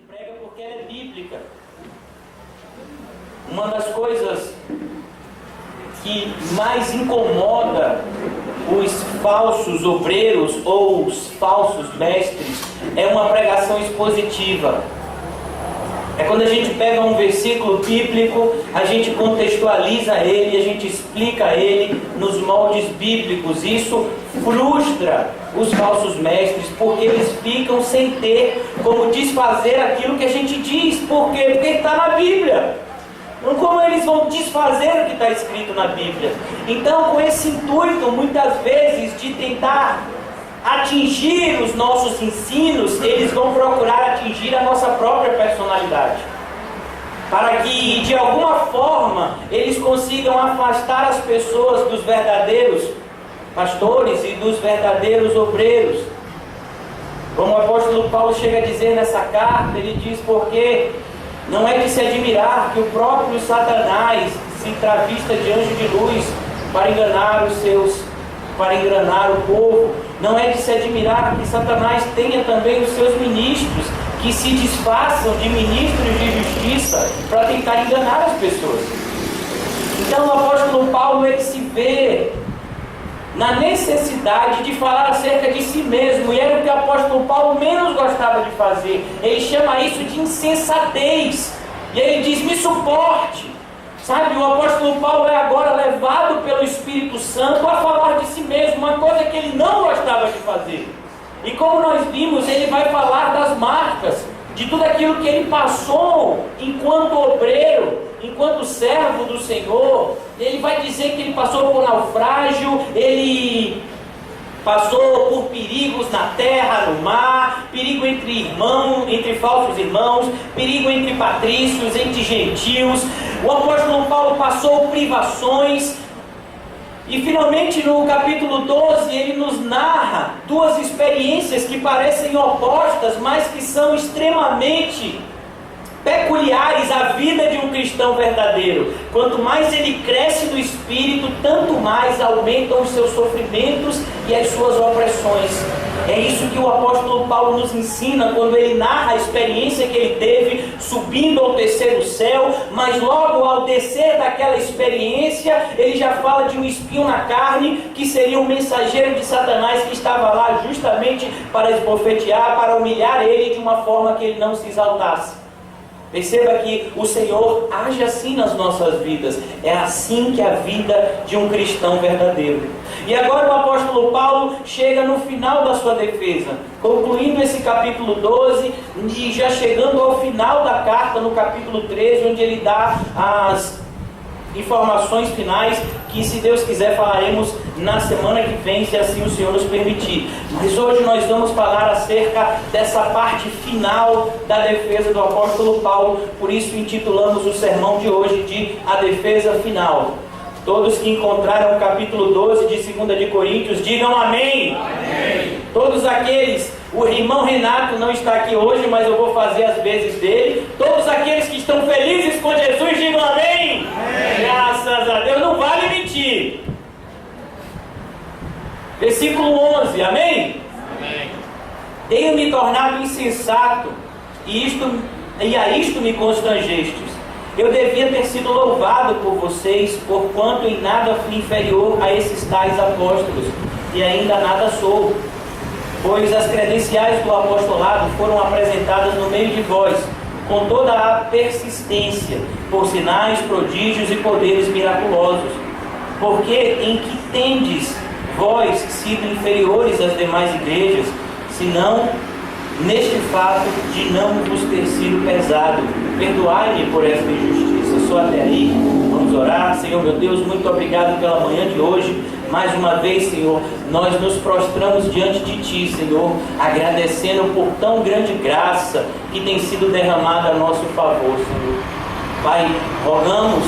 prega porque ela é bíblica. Uma das coisas que mais incomoda os falsos obreiros ou os falsos mestres é uma pregação expositiva. É quando a gente pega um versículo bíblico, a gente contextualiza ele, a gente explica ele nos moldes bíblicos. Isso frustra os falsos mestres, porque eles ficam sem ter como desfazer aquilo que a gente diz. Por quê? Porque está na Bíblia. Então, como eles vão desfazer o que está escrito na Bíblia? Então, com esse intuito, muitas vezes, de tentar atingir os nossos ensinos, eles vão procurar atingir a nossa própria personalidade, para que, de alguma forma, eles consigam afastar as pessoas dos verdadeiros pastores e dos verdadeiros obreiros. Como o apóstolo Paulo chega a dizer nessa carta, ele diz: porque não é de se admirar que o próprio Satanás se travista de anjo de luz para enganar o povo. Não é de se admirar que Satanás tenha também os seus ministros que se disfarçam de ministros de justiça para tentar enganar as pessoas. Então o apóstolo Paulo, ele se vê na necessidade de falar acerca de si mesmo, e era o que o apóstolo Paulo menos gostava de fazer. Ele chama isso de insensatez, e ele diz: me suporte. Sabe, o apóstolo Paulo é agora levado pelo Espírito Santo a falar de si mesmo, uma coisa que ele não gostava de fazer. E como nós vimos, ele vai falar das marcas, de tudo aquilo que ele passou enquanto obreiro, enquanto servo do Senhor. Ele vai dizer que ele passou por naufrágio, ele passou por perigos na terra, no mar, perigo entre irmãos, entre falsos irmãos, perigo entre patrícios, entre gentios. O apóstolo Paulo passou privações. E finalmente no capítulo 12 ele nos narra duas experiências que parecem opostas, mas que são extremamente peculiares à vida de um cristão verdadeiro. Quanto mais ele cresce no Espírito, tanto mais aumentam os seus sofrimentos e as suas opressões. É isso que o apóstolo Paulo nos ensina quando ele narra a experiência que ele teve subindo ao terceiro céu, mas logo ao descer daquela experiência, ele já fala de um espinho na carne, que seria um mensageiro de Satanás que estava lá justamente para esbofetear, para humilhar ele de uma forma que ele não se exaltasse. Perceba que o Senhor age assim nas nossas vidas. É assim que é a vida de um cristão verdadeiro. E agora o apóstolo Paulo chega no final da sua defesa, concluindo esse capítulo 12 e já chegando ao final da carta, no capítulo 13, onde ele dá as informações finais que, se Deus quiser, falaremos na semana que vem, se assim o Senhor nos permitir. Mas hoje nós vamos falar acerca dessa parte final da defesa do apóstolo Paulo. Por isso intitulamos o sermão de hoje de A Defesa Final. Todos que encontraram o capítulo 12 de 2 de Coríntios, digam amém. Amém. Todos aqueles, o irmão Renato não está aqui hoje, mas eu vou fazer as vezes dele. Todos aqueles que estão felizes com Jesus, digam amém. Amém. Graças a Deus, não vale mentir. Versículo 11, amém? Amém. Tenho me tornado insensato, e a isto me constrangestes. Eu devia ter sido louvado por vocês, porquanto em nada fui inferior a esses tais apóstolos, e ainda nada sou. Pois as credenciais do apostolado foram apresentadas no meio de vós, com toda a persistência, por sinais, prodígios e poderes miraculosos. Porque em que tendes vós sido inferiores às demais igrejas, senão neste fato de não vos ter sido pesado? Perdoai-me por esta injustiça. Só até aí. Vamos orar. Senhor meu Deus, muito obrigado pela manhã de hoje. Mais uma vez, Senhor, nós nos prostramos diante de Ti, Senhor, agradecendo por tão grande graça que tem sido derramada a nosso favor, Senhor. Pai, rogamos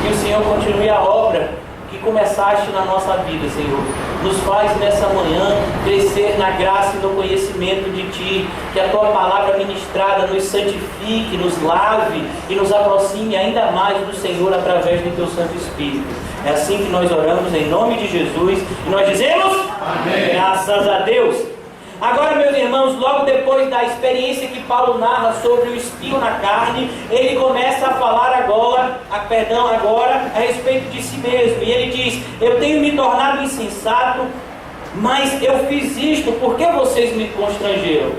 que o Senhor continue a obra que começaste na nossa vida, Senhor. Nos faz nessa manhã crescer na graça e no conhecimento de Ti, que a Tua palavra ministrada nos santifique, nos lave e nos aproxime ainda mais do Senhor através do Teu Santo Espírito. É assim que nós oramos em nome de Jesus e nós dizemos amém. Graças a Deus. Agora, meus irmãos, logo depois da experiência que Paulo narra sobre o espinho na carne, ele começa a falar agora a respeito de si mesmo. E ele diz: eu tenho me tornado insensato, mas eu fiz isto porque vocês me constrangeram.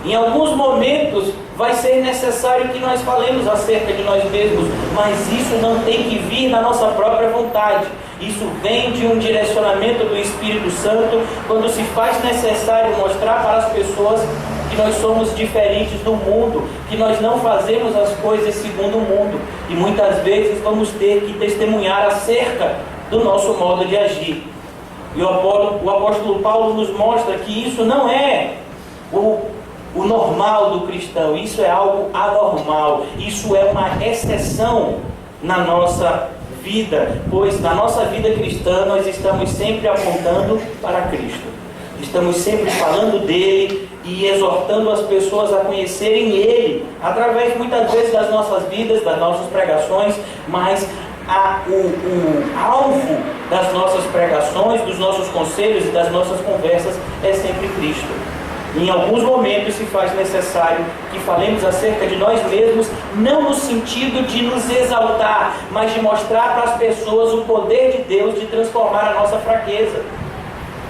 Em alguns momentos vai ser necessário que nós falemos acerca de nós mesmos, mas isso não tem que vir da nossa própria vontade. Isso vem de um direcionamento do Espírito Santo, quando se faz necessário mostrar para as pessoas que nós somos diferentes do mundo, que nós não fazemos as coisas segundo o mundo, e muitas vezes vamos ter que testemunhar acerca do nosso modo de agir. E o apóstolo Paulo nos mostra que isso não é o normal do cristão, isso é algo anormal, isso é uma exceção na nossa vida, pois na nossa vida cristã nós estamos sempre apontando para Cristo, estamos sempre falando dele e exortando as pessoas a conhecerem ele, através muitas vezes das nossas vidas, das nossas pregações, mas o alvo das nossas pregações, dos nossos conselhos e das nossas conversas é sempre Cristo. Em alguns momentos se faz necessário que falemos acerca de nós mesmos, não no sentido de nos exaltar, mas de mostrar para as pessoas o poder de Deus de transformar a nossa fraqueza.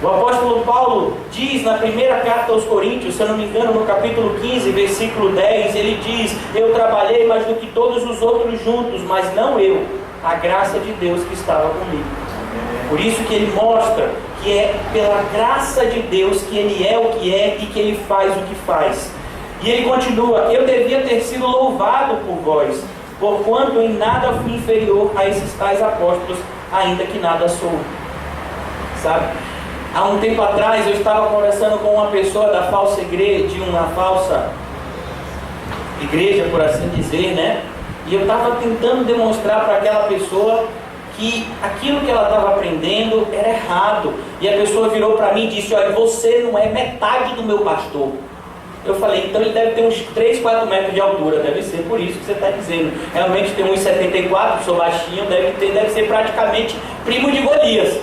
O apóstolo Paulo diz na primeira carta aos Coríntios, se eu não me engano, no capítulo 15, versículo 10, ele diz: eu trabalhei mais do que todos os outros juntos, mas não eu, a graça de Deus que estava comigo. Por isso que ele mostra que é pela graça de Deus que ele é o que é e que ele faz o que faz. E ele continua: eu devia ter sido louvado por vós, porquanto em nada fui inferior a esses tais apóstolos, ainda que nada sou. Sabe? Há um tempo atrás eu estava conversando com uma pessoa da falsa igreja, de uma falsa igreja, por assim dizer, né? E eu estava tentando demonstrar para aquela pessoa que aquilo que ela estava aprendendo era errado. E a pessoa virou para mim e disse: olha, você não é metade do meu pastor. Eu falei: então ele deve ter uns 3, 4 metros de altura, deve ser por isso que você está dizendo. Realmente tem uns 74, sou baixinho, deve ser praticamente primo de Golias.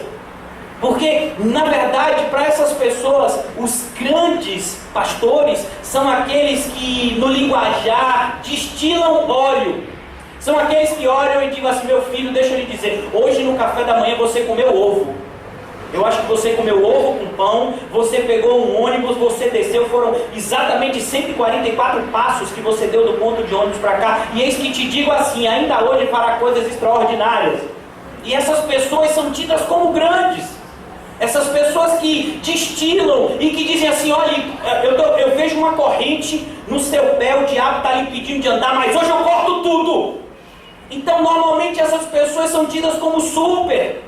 Porque, na verdade, para essas pessoas, os grandes pastores são aqueles que, no linguajar, destilam óleo. São aqueles que olham e digam assim: meu filho, deixa eu lhe dizer, hoje no café da manhã você comeu ovo. Eu acho que você comeu ovo com pão, você pegou um ônibus, você desceu, foram exatamente 144 passos que você deu do ponto de ônibus para cá. E eis que te digo assim, ainda hoje fará coisas extraordinárias. E essas pessoas são tidas como grandes. Essas pessoas que destilam e que dizem assim: olha, eu vejo uma corrente no seu pé, o diabo está lhe pedindo de andar, mas hoje eu corto tudo. Então normalmente essas pessoas são tidas como super,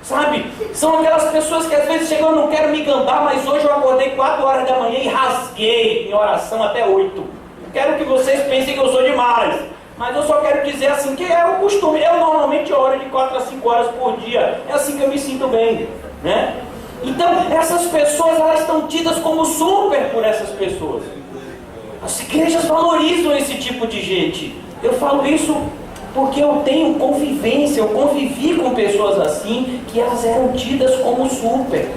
sabe? São aquelas pessoas que às vezes chegam: eu não quero me gambar, mas hoje eu acordei 4 horas da manhã e rasguei em oração até 8. Não quero que vocês pensem que eu sou demais, mas eu só quero dizer assim que é o costume. Eu normalmente oro de 4 a 5 horas por dia, é assim que eu me sinto bem, né? Então essas pessoas, elas estão tidas como super por essas pessoas. As igrejas valorizam esse tipo de gente. Eu falo isso porque eu tenho convivência, eu convivi com pessoas assim, que elas eram tidas como super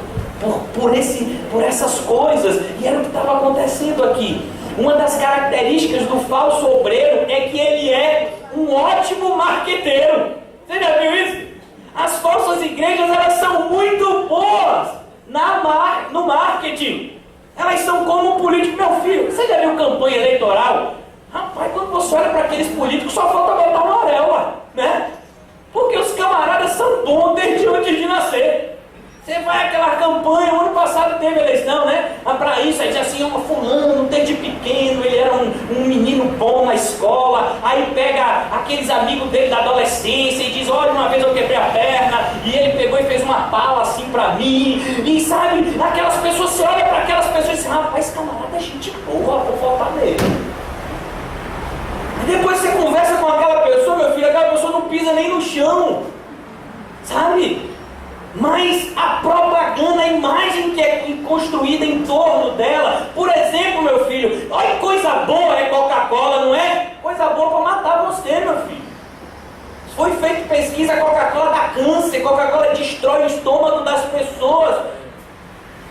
por essas coisas, e era o que estava acontecendo aqui. Uma das características do falso obreiro é que ele é um ótimo marqueteiro. Você já viu isso? As falsas igrejas, elas são muito boas no marketing. Elas são como um político. Meu filho, você já viu campanha eleitoral? Rapaz, quando você olha para aqueles políticos, só falta botar uma auréola, né? Porque os camaradas são bons desde antes de nascer. Você vai àquela campanha, o ano passado teve eleição, né? Para isso, aí diz assim: uma fulano, desde pequeno, ele era um menino bom na escola. Aí pega aqueles amigos dele da adolescência e diz: olha, uma vez eu quebrei a perna, e ele pegou e fez uma pala assim para mim. E sabe, aquelas pessoas, você olha para aquelas pessoas e diz: rapaz, esse camarada é gente boa, vou votar nele. E depois você conversa com aquela pessoa, meu filho, aquela pessoa não pisa nem no chão, sabe? Mas a propaganda, a imagem que é construída em torno dela. Por exemplo, meu filho, olha que coisa boa é Coca-Cola, não é? Coisa boa para matar você, meu filho. Foi feita pesquisa, a Coca-Cola dá câncer, Coca-Cola destrói o estômago das pessoas.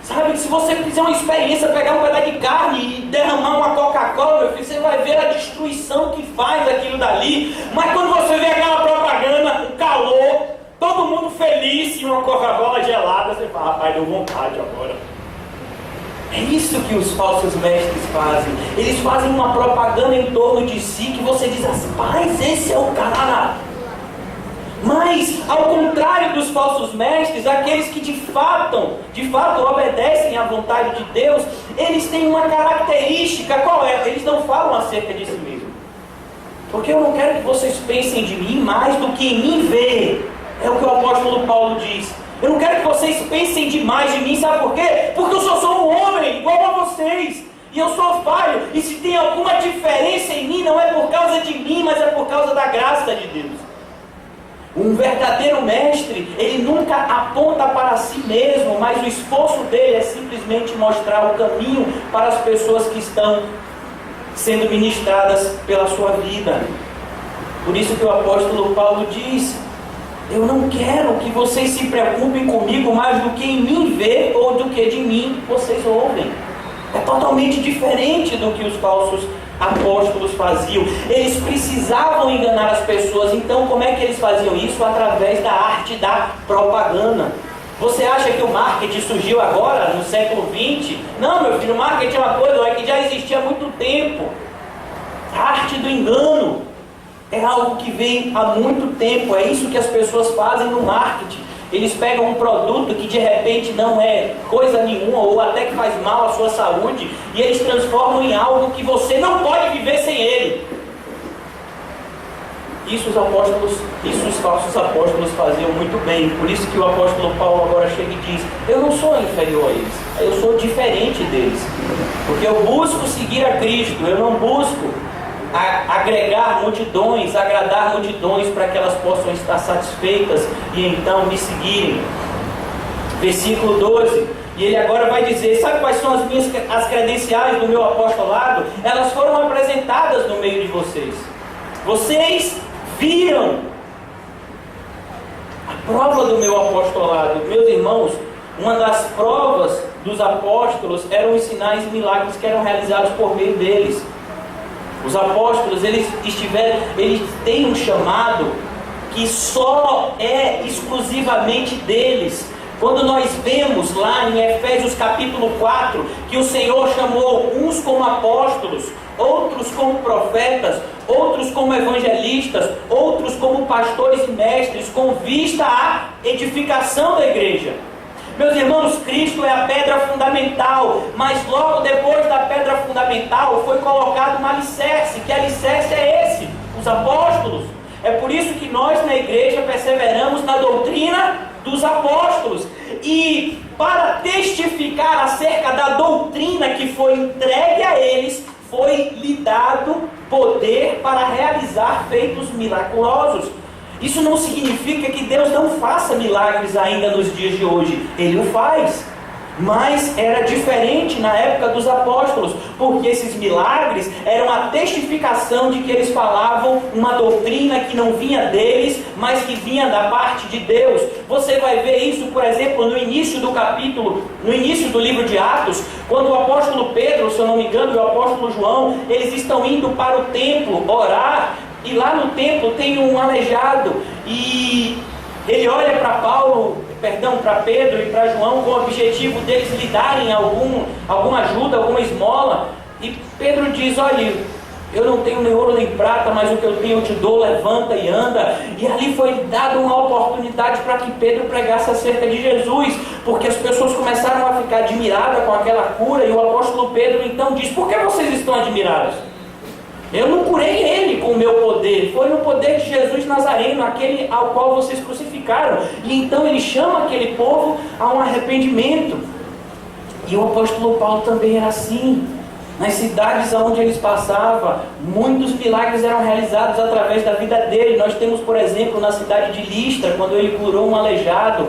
Sabe, se você fizer uma experiência, pegar um pedaço de carne e derramar uma Coca-Cola, meu filho, você vai ver a destruição que faz aquilo dali. Mas quando você vê aquela propaganda, o calor, todo mundo feliz e uma Coca-Cola gelada, você fala, rapaz, deu vontade agora. É isso que os falsos mestres fazem. Eles fazem uma propaganda em torno de si que você diz assim, rapaz, esse é o cara. Mas, ao contrário dos falsos mestres, aqueles que de fato obedecem à vontade de Deus, eles têm uma característica. Qual é? Eles não falam acerca de si mesmo. Porque eu não quero que vocês pensem de mim mais do que em mim ver. É o que o apóstolo Paulo diz. Eu não quero que vocês pensem demais de mim, sabe por quê? Porque eu só sou um homem, igual a vocês. E eu sou falho. E se tem alguma diferença em mim, não é por causa de mim, mas é por causa da graça de Deus. Um verdadeiro mestre, ele nunca aponta para si mesmo, mas o esforço dele é simplesmente mostrar o caminho para as pessoas que estão sendo ministradas pela sua vida. Por isso que o apóstolo Paulo diz, eu não quero que vocês se preocupem comigo mais do que em mim ver ou do que de mim vocês ouvem. É totalmente diferente do que os falsos apóstolos faziam. Eles precisavam enganar as pessoas. Então como é que eles faziam isso? Através da arte da propaganda. Você acha que o marketing surgiu agora, no século XX? Não, meu filho, o marketing é uma coisa que já existia há muito tempo. A arte do engano é algo que vem há muito tempo. É isso que as pessoas fazem no marketing. Eles pegam um produto que de repente não é coisa nenhuma ou até que faz mal à sua saúde e eles transformam em algo que você não pode viver sem ele. Isso os falsos apóstolos faziam muito bem. Por isso que o apóstolo Paulo agora chega e diz, eu não sou inferior a eles, eu sou diferente deles. Porque eu busco seguir a Cristo, eu não busco agregar multidões, agradar multidões para que elas possam estar satisfeitas e então me seguirem. Versículo 12, e ele agora vai dizer, sabe quais são as credenciais do meu apostolado? Elas foram apresentadas no meio de vocês. Vocês viram a prova do meu apostolado. Meus irmãos, uma das provas dos apóstolos eram os sinais e milagres que eram realizados por meio deles. Os apóstolos, eles têm um chamado que só é exclusivamente deles. Quando nós vemos lá em Efésios capítulo 4, que o Senhor chamou uns como apóstolos, outros como profetas, outros como evangelistas, outros como pastores e mestres, com vista à edificação da igreja. Meus irmãos, Cristo é a pedra fundamental, mas logo depois da pedra fundamental foi colocado um alicerce. Que alicerce é esse? Os apóstolos. É por isso que nós na igreja perseveramos na doutrina dos apóstolos. E para testificar acerca da doutrina que foi entregue a eles, foi lhe dado poder para realizar feitos miraculosos. Isso não significa que Deus não faça milagres ainda nos dias de hoje. Ele o faz. Mas era diferente na época dos apóstolos, porque esses milagres eram a testificação de que eles falavam uma doutrina que não vinha deles, mas que vinha da parte de Deus. Você vai ver isso, por exemplo, no início do livro de Atos, quando o apóstolo Pedro, se eu não me engano, e o apóstolo João, eles estão indo para o templo orar, e lá no templo tem um aleijado, e ele olha para Pedro e para João com o objetivo deles lhe darem alguma ajuda, alguma esmola. E Pedro diz, olha, eu não tenho nem ouro nem prata, mas o que eu tenho eu te dou, levanta e anda. E ali foi dada uma oportunidade para que Pedro pregasse acerca de Jesus, porque as pessoas começaram a ficar admiradas com aquela cura, e o apóstolo Pedro então diz, por que vocês estão admirados? Eu não curei ele com o meu poder, foi no poder de Jesus Nazareno, aquele ao qual vocês crucificaram. E então ele chama aquele povo a um arrependimento. E o apóstolo Paulo também era assim. Nas cidades onde eles passavam, muitos milagres eram realizados através da vida dele. Nós temos, por exemplo, na cidade de Listra, quando ele curou um aleijado.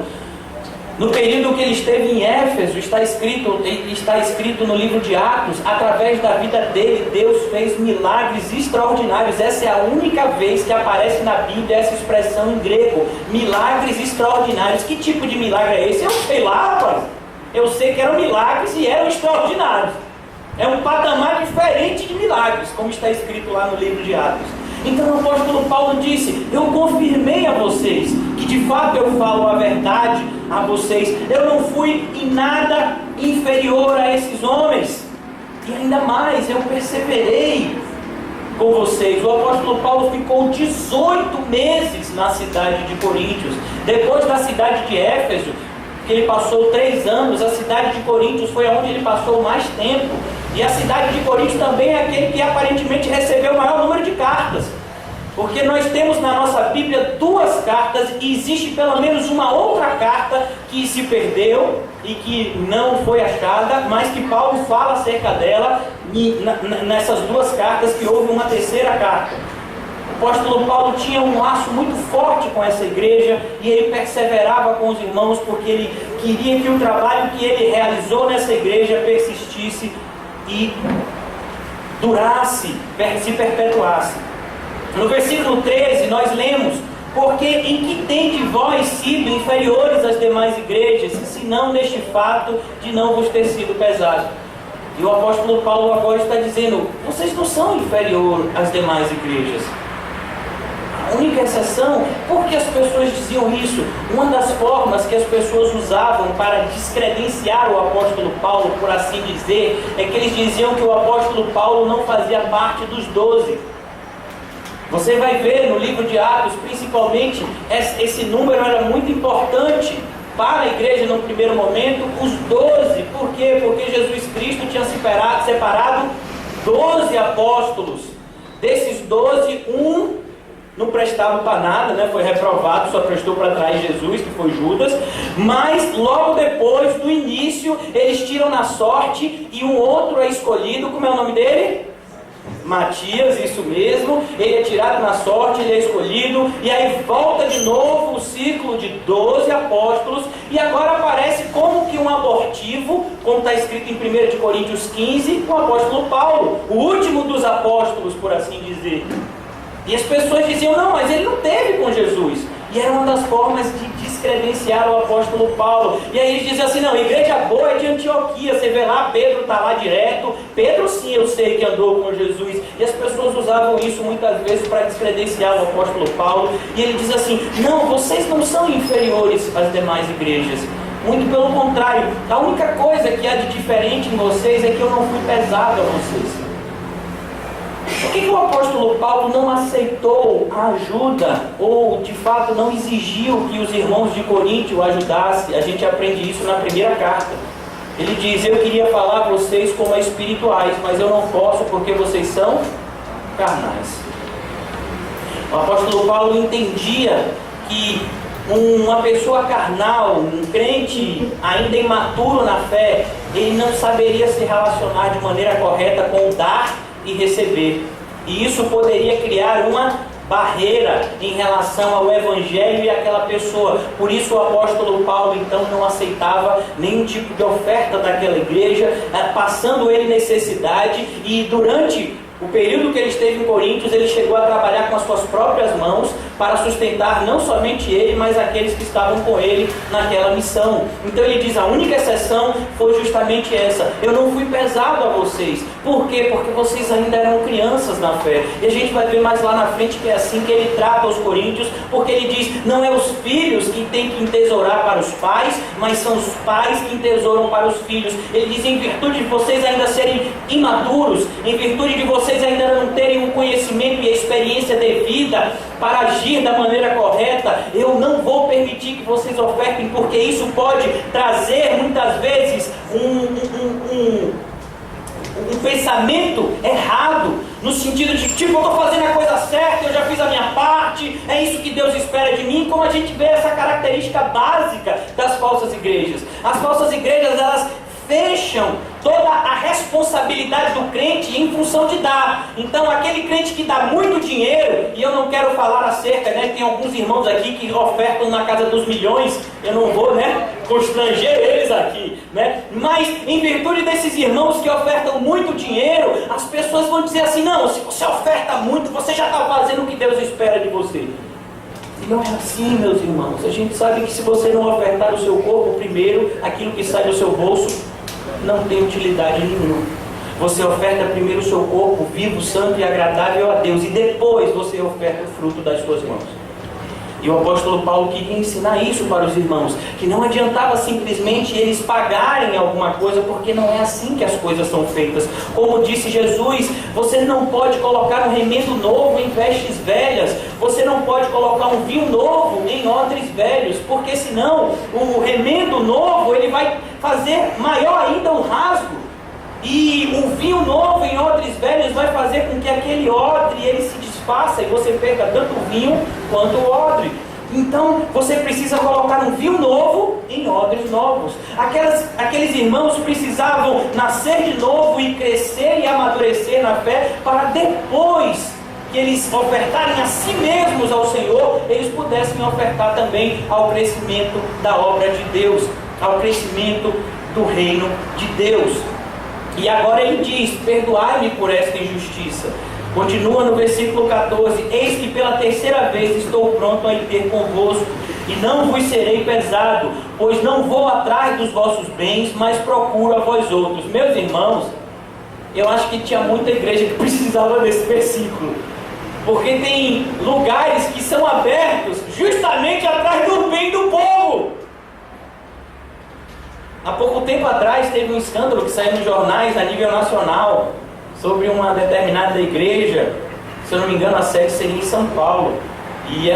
No período que ele esteve em Éfeso, está escrito no livro de Atos, através da vida dele, Deus fez milagres extraordinários. Essa é a única vez que aparece na Bíblia essa expressão em grego, milagres extraordinários. Que tipo de milagre é esse? Eu sei lá, rapaz. Eu sei que eram milagres e eram extraordinários. É um patamar diferente de milagres, como está escrito lá no livro de Atos. Então o apóstolo Paulo disse: eu confirmei a vocês que de fato eu falo a verdade a vocês. Eu não fui em nada inferior a esses homens. E ainda mais, eu perseverei com vocês. O apóstolo Paulo ficou 18 meses na cidade de Coríntios. Depois da cidade de Éfeso, que ele passou 3 anos, a cidade de Coríntios foi onde ele passou mais tempo. E a cidade de Coríntios também é aquele que aparentemente recebeu o maior número de cartas. Porque nós temos na nossa Bíblia 2 cartas e existe pelo menos uma outra carta que se perdeu e que não foi achada, mas que Paulo fala acerca dela e nessas 2 cartas que houve uma terceira carta. O apóstolo Paulo tinha um laço muito forte com essa igreja e ele perseverava com os irmãos porque ele queria que o trabalho que ele realizou nessa igreja persistisse e durasse, se perpetuasse. No versículo 13 nós lemos: porque em que tem de vós sido inferiores às demais igrejas, senão neste fato de não vos ter sido pesado? E o apóstolo Paulo agora está dizendo: vocês não são inferiores às demais igrejas. A única exceção, porque as pessoas diziam isso, uma das formas que as pessoas usavam para descredenciar o apóstolo Paulo, por assim dizer, é que eles diziam que o apóstolo Paulo não fazia parte dos 12. Você vai ver no livro de Atos, principalmente, esse número era muito importante para a igreja no primeiro momento, os 12. Por quê? Porque Jesus Cristo tinha separado 12 apóstolos. Desses 12, um não prestava para nada, né? Foi reprovado, só prestou para trair Jesus, que foi Judas. Mas logo depois, do início, eles tiram na sorte e um outro é escolhido. Como é o nome dele? Matias, isso mesmo. Ele é tirado na sorte, ele é escolhido. E aí volta de novo o ciclo de 12 apóstolos. E agora aparece como que um abortivo, como está escrito em 1 de Coríntios 15, o apóstolo Paulo, o último dos apóstolos, por assim dizer. E as pessoas diziam: não, mas ele não teve com Jesus. E era uma das formas de descredenciar o apóstolo Paulo. E aí eles diziam assim: não, a igreja boa é de Antioquia. Você vê lá, Pedro está lá direto. Pedro sim, eu sei que andou com Jesus. E as pessoas usavam isso muitas vezes para descredenciar o apóstolo Paulo. E ele diz assim: não, vocês não são inferiores às demais igrejas. Muito pelo contrário. A única coisa que há de diferente em vocês é que eu não fui pesado a vocês. Por que o apóstolo Paulo não aceitou a ajuda, ou de fato não exigiu que os irmãos de Corinto o ajudassem? A gente aprende isso na primeira carta. Ele diz: eu queria falar a vocês como espirituais, mas eu não posso porque vocês são carnais. O apóstolo Paulo entendia que uma pessoa carnal, um crente ainda imaturo na fé, ele não saberia se relacionar de maneira correta com o dar e receber. E isso poderia criar uma barreira em relação ao evangelho e àquela pessoa. Por isso o apóstolo Paulo então não aceitava nenhum tipo de oferta daquela igreja, passando ele necessidade. E durante o período que ele esteve em Coríntios, ele chegou a trabalhar com as suas próprias mãos para sustentar não somente ele, mas aqueles que estavam com ele naquela missão. Então ele diz: a única exceção foi justamente essa: eu não fui pesado a vocês. Por quê? Porque vocês ainda eram crianças na fé. E a gente vai ver mais lá na frente que é assim que ele trata os coríntios, porque ele diz: não é os filhos que têm que entesourar para os pais, mas são os pais que entesouram para os filhos. Ele diz: em virtude de vocês ainda serem imaturos, em virtude de vocês ainda não terem o conhecimento e a experiência devida para agir da maneira correta, eu não vou permitir que vocês ofertem, porque isso pode trazer muitas vezes um pensamento errado, no sentido de tipo, eu estou fazendo a coisa certa, eu já fiz a minha parte, é isso que Deus espera de mim. Como a gente vê essa característica básica das falsas igrejas. As falsas igrejas, elas fecham toda a responsabilidade do crente em função de dar. Então aquele crente que dá muito dinheiro, e eu não quero falar acerca, tem alguns irmãos aqui que ofertam na casa dos milhões, eu não vou constranger eles aqui, mas em virtude desses irmãos que ofertam muito dinheiro, as pessoas vão dizer assim: não, se você oferta muito, você já está fazendo o que Deus espera de você. E não é assim, meus irmãos. A gente sabe que se você não ofertar o seu corpo primeiro, aquilo que sai do seu bolso não tem utilidade nenhuma. Você oferta primeiro o seu corpo vivo, santo e agradável a Deus, e depois você oferta o fruto das suas mãos. E o apóstolo Paulo queria ensinar isso para os irmãos, que não adiantava simplesmente eles pagarem alguma coisa, porque não é assim que as coisas são feitas. Como disse Jesus, você não pode colocar um remendo novo em vestes velhas, você não pode colocar um vinho novo em odres velhos, porque senão o remendo novo ele vai fazer maior ainda o rasgo. E o vinho novo em odres velhos vai fazer com que aquele odre ele se desfaça e você perca tanto o vinho quanto o odre. Então você precisa colocar um vinho novo em odres novos. Aqueles irmãos precisavam nascer de novo e crescer e amadurecer na fé, para depois que eles ofertarem a si mesmos ao Senhor, eles pudessem ofertar também ao crescimento da obra de Deus, ao crescimento do reino de Deus. E agora ele diz: perdoai-me por esta injustiça. Continua no versículo 14: eis que pela terceira vez estou pronto a ir ter convosco, e não vos serei pesado, pois não vou atrás dos vossos bens, mas procuro a vós outros. Meus irmãos, eu acho que tinha muita igreja que precisava desse versículo, porque tem lugares que são abertos justamente atrás do bem do povo. Há pouco tempo atrás teve um escândalo que saiu nos jornais a nível nacional sobre uma determinada igreja, se eu não me engano a sede seria em São Paulo, e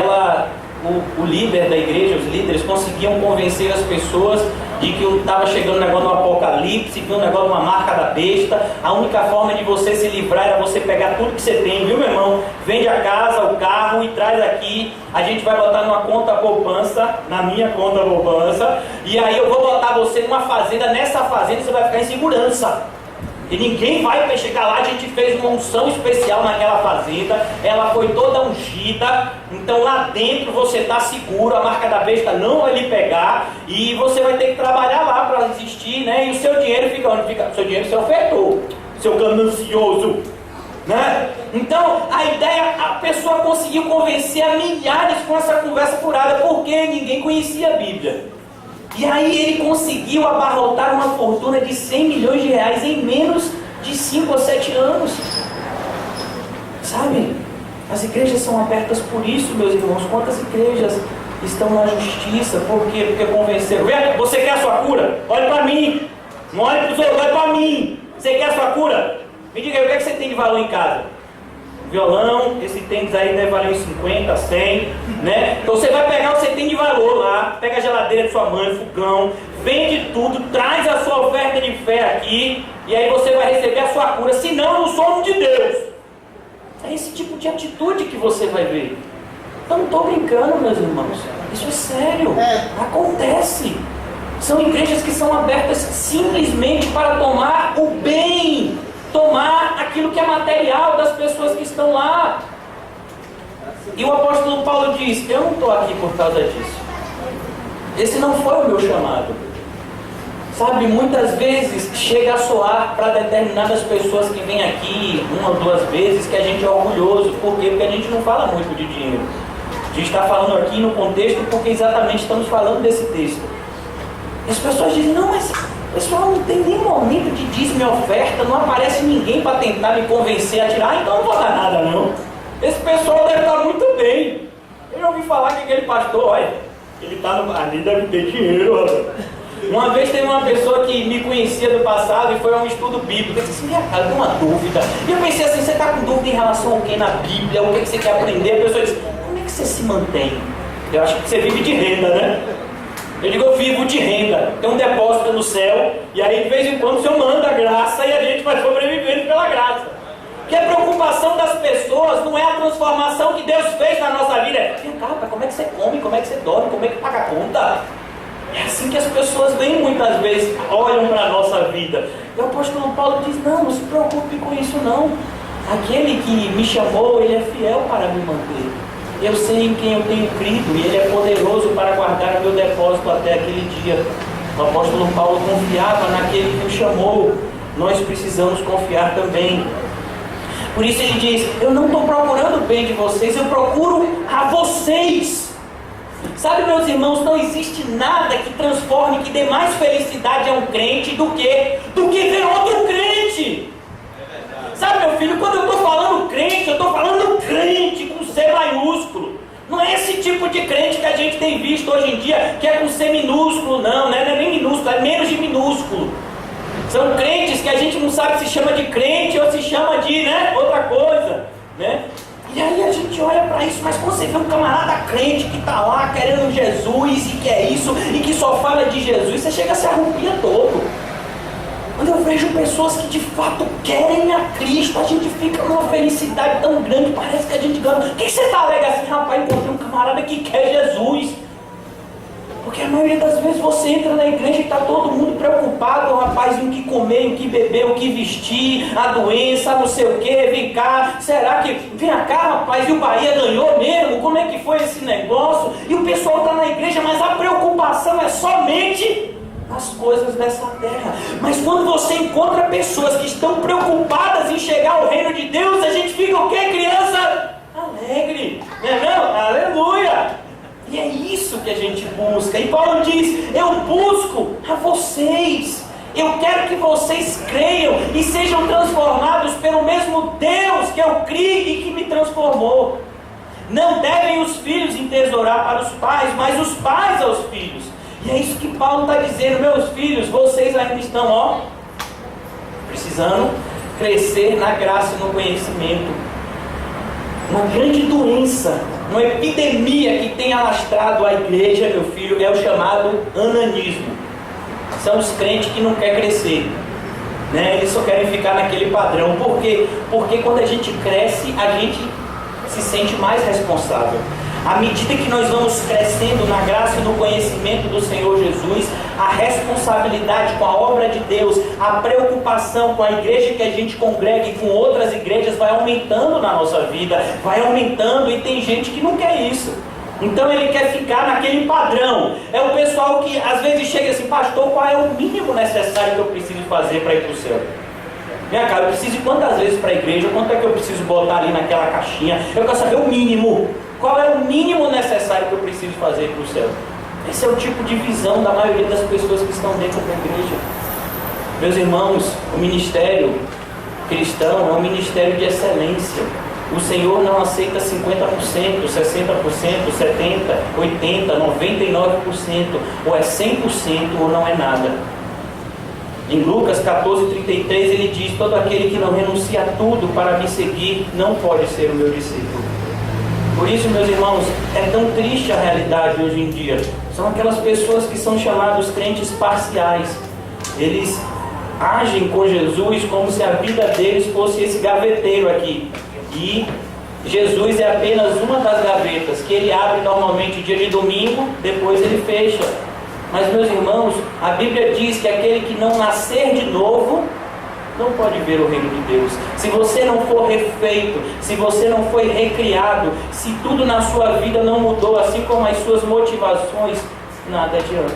o líder da igreja, os líderes conseguiam convencer as pessoas de que estava chegando um negócio do apocalipse, que um negócio de uma marca da besta. A única forma de você se livrar era você pegar tudo que você tem, viu, meu irmão? Vende a casa, o carro e traz aqui. A gente vai botar numa conta poupança, na minha conta poupança, e aí eu vou botar você numa fazenda. Nessa fazenda você vai ficar em segurança. E ninguém vai chegar lá. A gente fez uma unção especial naquela fazenda, ela foi toda ungida, então lá dentro você está seguro, a marca da besta não vai lhe pegar, e você vai ter que trabalhar lá para existir, né? E o seu dinheiro fica onde fica? O seu dinheiro você ofertou, seu ganancioso, né? Então a ideia, a pessoa conseguiu convencer a milhares com essa conversa furada, porque ninguém conhecia a Bíblia. E aí ele conseguiu abarrotar uma fortuna de 100 milhões de reais em menos de 5 ou 7 anos. Sabe? As igrejas são abertas por isso, meus irmãos. Quantas igrejas estão na justiça? Por quê? Porque convenceram. Você quer a sua cura? Olha para mim. Não olhe para os outros, olha para mim. Você quer a sua cura? Me diga aí, o que é que você tem de valor em casa? Violão, esse tênis aí deve valer uns 50, 100, né? Então você vai pegar o que você tem de valor lá, pega a geladeira de sua mãe, fogão, vende tudo, traz a sua oferta de fé aqui, e aí você vai receber a sua cura. Senão eu não sou homem de Deus. É esse tipo de atitude que você vai ver. Eu não estou brincando, meus irmãos. Isso é sério. Acontece. São igrejas que são abertas simplesmente para tomar o bem, tomar aquilo que é material das pessoas que estão lá. E o apóstolo Paulo diz: eu não estou aqui por causa disso. Esse não foi o meu chamado. Sabe, muitas vezes chega a soar para determinadas pessoas que vêm aqui uma ou duas vezes que a gente é orgulhoso. Por quê? Porque a gente não fala muito de dinheiro. A gente está falando aqui no contexto porque exatamente estamos falando desse texto. E as pessoas dizem: não, mas pessoal, não tem nem momento de dízimo e oferta, não aparece ninguém para tentar me convencer a tirar, então não vou dar nada não. Esse pessoal deve estar muito bem. Eu já ouvi falar que aquele pastor, olha, ele está ali, deve ter dinheiro, olha. Uma vez teve uma pessoa que me conhecia do passado e foi a um estudo bíblico. Eu disse: minha cara, tem uma dúvida. E eu pensei assim: você está com dúvida em relação ao que na Bíblia, o que você quer aprender? A pessoa disse: como é que você se mantém? Eu acho que você vive de renda, né? Eu digo: eu vivo de renda, tem um depósito no céu, e aí de vez em quando o Senhor manda a graça e a gente vai sobrevivendo pela graça. Porque a preocupação das pessoas não é a transformação que Deus fez na nossa vida. Vem cá, como é que você come, como é que você dorme, como é que paga a conta? É assim que as pessoas vêm muitas vezes, olham para a nossa vida. E o apóstolo Paulo diz: não se preocupe com isso não. Aquele que me chamou, ele é fiel para me manter. Eu sei em quem eu tenho crido, e Ele é poderoso para guardar o meu depósito até aquele dia. O apóstolo Paulo confiava naquele que o chamou. Nós precisamos confiar também. Por isso ele diz: eu não estou procurando o bem de vocês, eu procuro a vocês. Sabe, meus irmãos, não existe nada que transforme, que dê mais felicidade a um crente do que ver outro crente. Sabe, meu filho, quando eu estou falando crente, eu estou falando crente com C maiúsculo. Não é esse tipo de crente que a gente tem visto hoje em dia, que é com C minúsculo, não é nem minúsculo, é menos de minúsculo. São crentes que a gente não sabe se chama de crente ou se chama de, outra coisa, E aí a gente olha para isso, mas quando você vê um camarada crente que está lá querendo Jesus e que é isso, e que só fala de Jesus, você chega a se arrepia todo. Quando eu vejo pessoas que de fato querem a Cristo, a gente fica numa felicidade tão grande, parece que a gente ganha. O que você está alegre assim? Rapaz, encontrei um camarada que quer Jesus. Porque a maioria das vezes você entra na igreja e está todo mundo preocupado, rapaz, em o que comer, em o que beber, o que vestir, a doença, não sei o que, vem cá, será que, vem cá, rapaz, e o Bahia ganhou mesmo? Como é que foi esse negócio? E o pessoal está na igreja, mas a preocupação é somente as coisas dessa terra. Mas quando você encontra pessoas que estão preocupadas em chegar ao reino de Deus, a gente fica o quê, criança? Alegre, não? Aleluia! E é isso que a gente busca. E Paulo diz, eu busco a vocês. Eu quero que vocês creiam e sejam transformados pelo mesmo Deus que eu criei e que me transformou. Não devem os filhos entesourar para os pais, mas os pais aos filhos. E é isso que Paulo está dizendo, meus filhos, vocês ainda estão, precisando crescer na graça e no conhecimento. Uma grande doença, uma epidemia que tem alastrado a igreja, meu filho, é o chamado ananismo. São os crentes que não querem crescer, eles só querem ficar naquele padrão. Por quê? Porque quando a gente cresce, a gente se sente mais responsável. À medida que nós vamos crescendo na graça e no conhecimento do Senhor Jesus, a responsabilidade com a obra de Deus, a preocupação com a igreja que a gente congrega e com outras igrejas vai aumentando na nossa vida, vai aumentando, e tem gente que não quer isso. Então ele quer ficar naquele padrão. É o pessoal que às vezes chega assim, pastor, qual é o mínimo necessário que eu preciso fazer para ir para o céu? Minha cara, eu preciso ir quantas vezes para a igreja? Quanto é que eu preciso botar ali naquela caixinha? Eu quero saber o mínimo. Qual é o mínimo necessário que eu preciso fazer para o céu? Esse é o tipo de visão da maioria das pessoas que estão dentro da igreja. Meus irmãos, o ministério cristão é um ministério de excelência. O Senhor não aceita 50%, 60%, 70%, 80%, 99%. Ou é 100% ou não é nada. Em Lucas 14:33 ele diz, todo aquele que não renuncia a tudo para me seguir não pode ser o meu discípulo. Por isso, meus irmãos, é tão triste a realidade hoje em dia. São aquelas pessoas que são chamados crentes parciais. Eles agem com Jesus como se a vida deles fosse esse gaveteiro aqui. E Jesus é apenas uma das gavetas, que ele abre normalmente dia de domingo, depois ele fecha. Mas, meus irmãos, a Bíblia diz que aquele que não nascer de novo não pode ver o reino de Deus. Se você não for refeito, se você não foi recriado, se tudo na sua vida não mudou, assim como as suas motivações, nada adianta.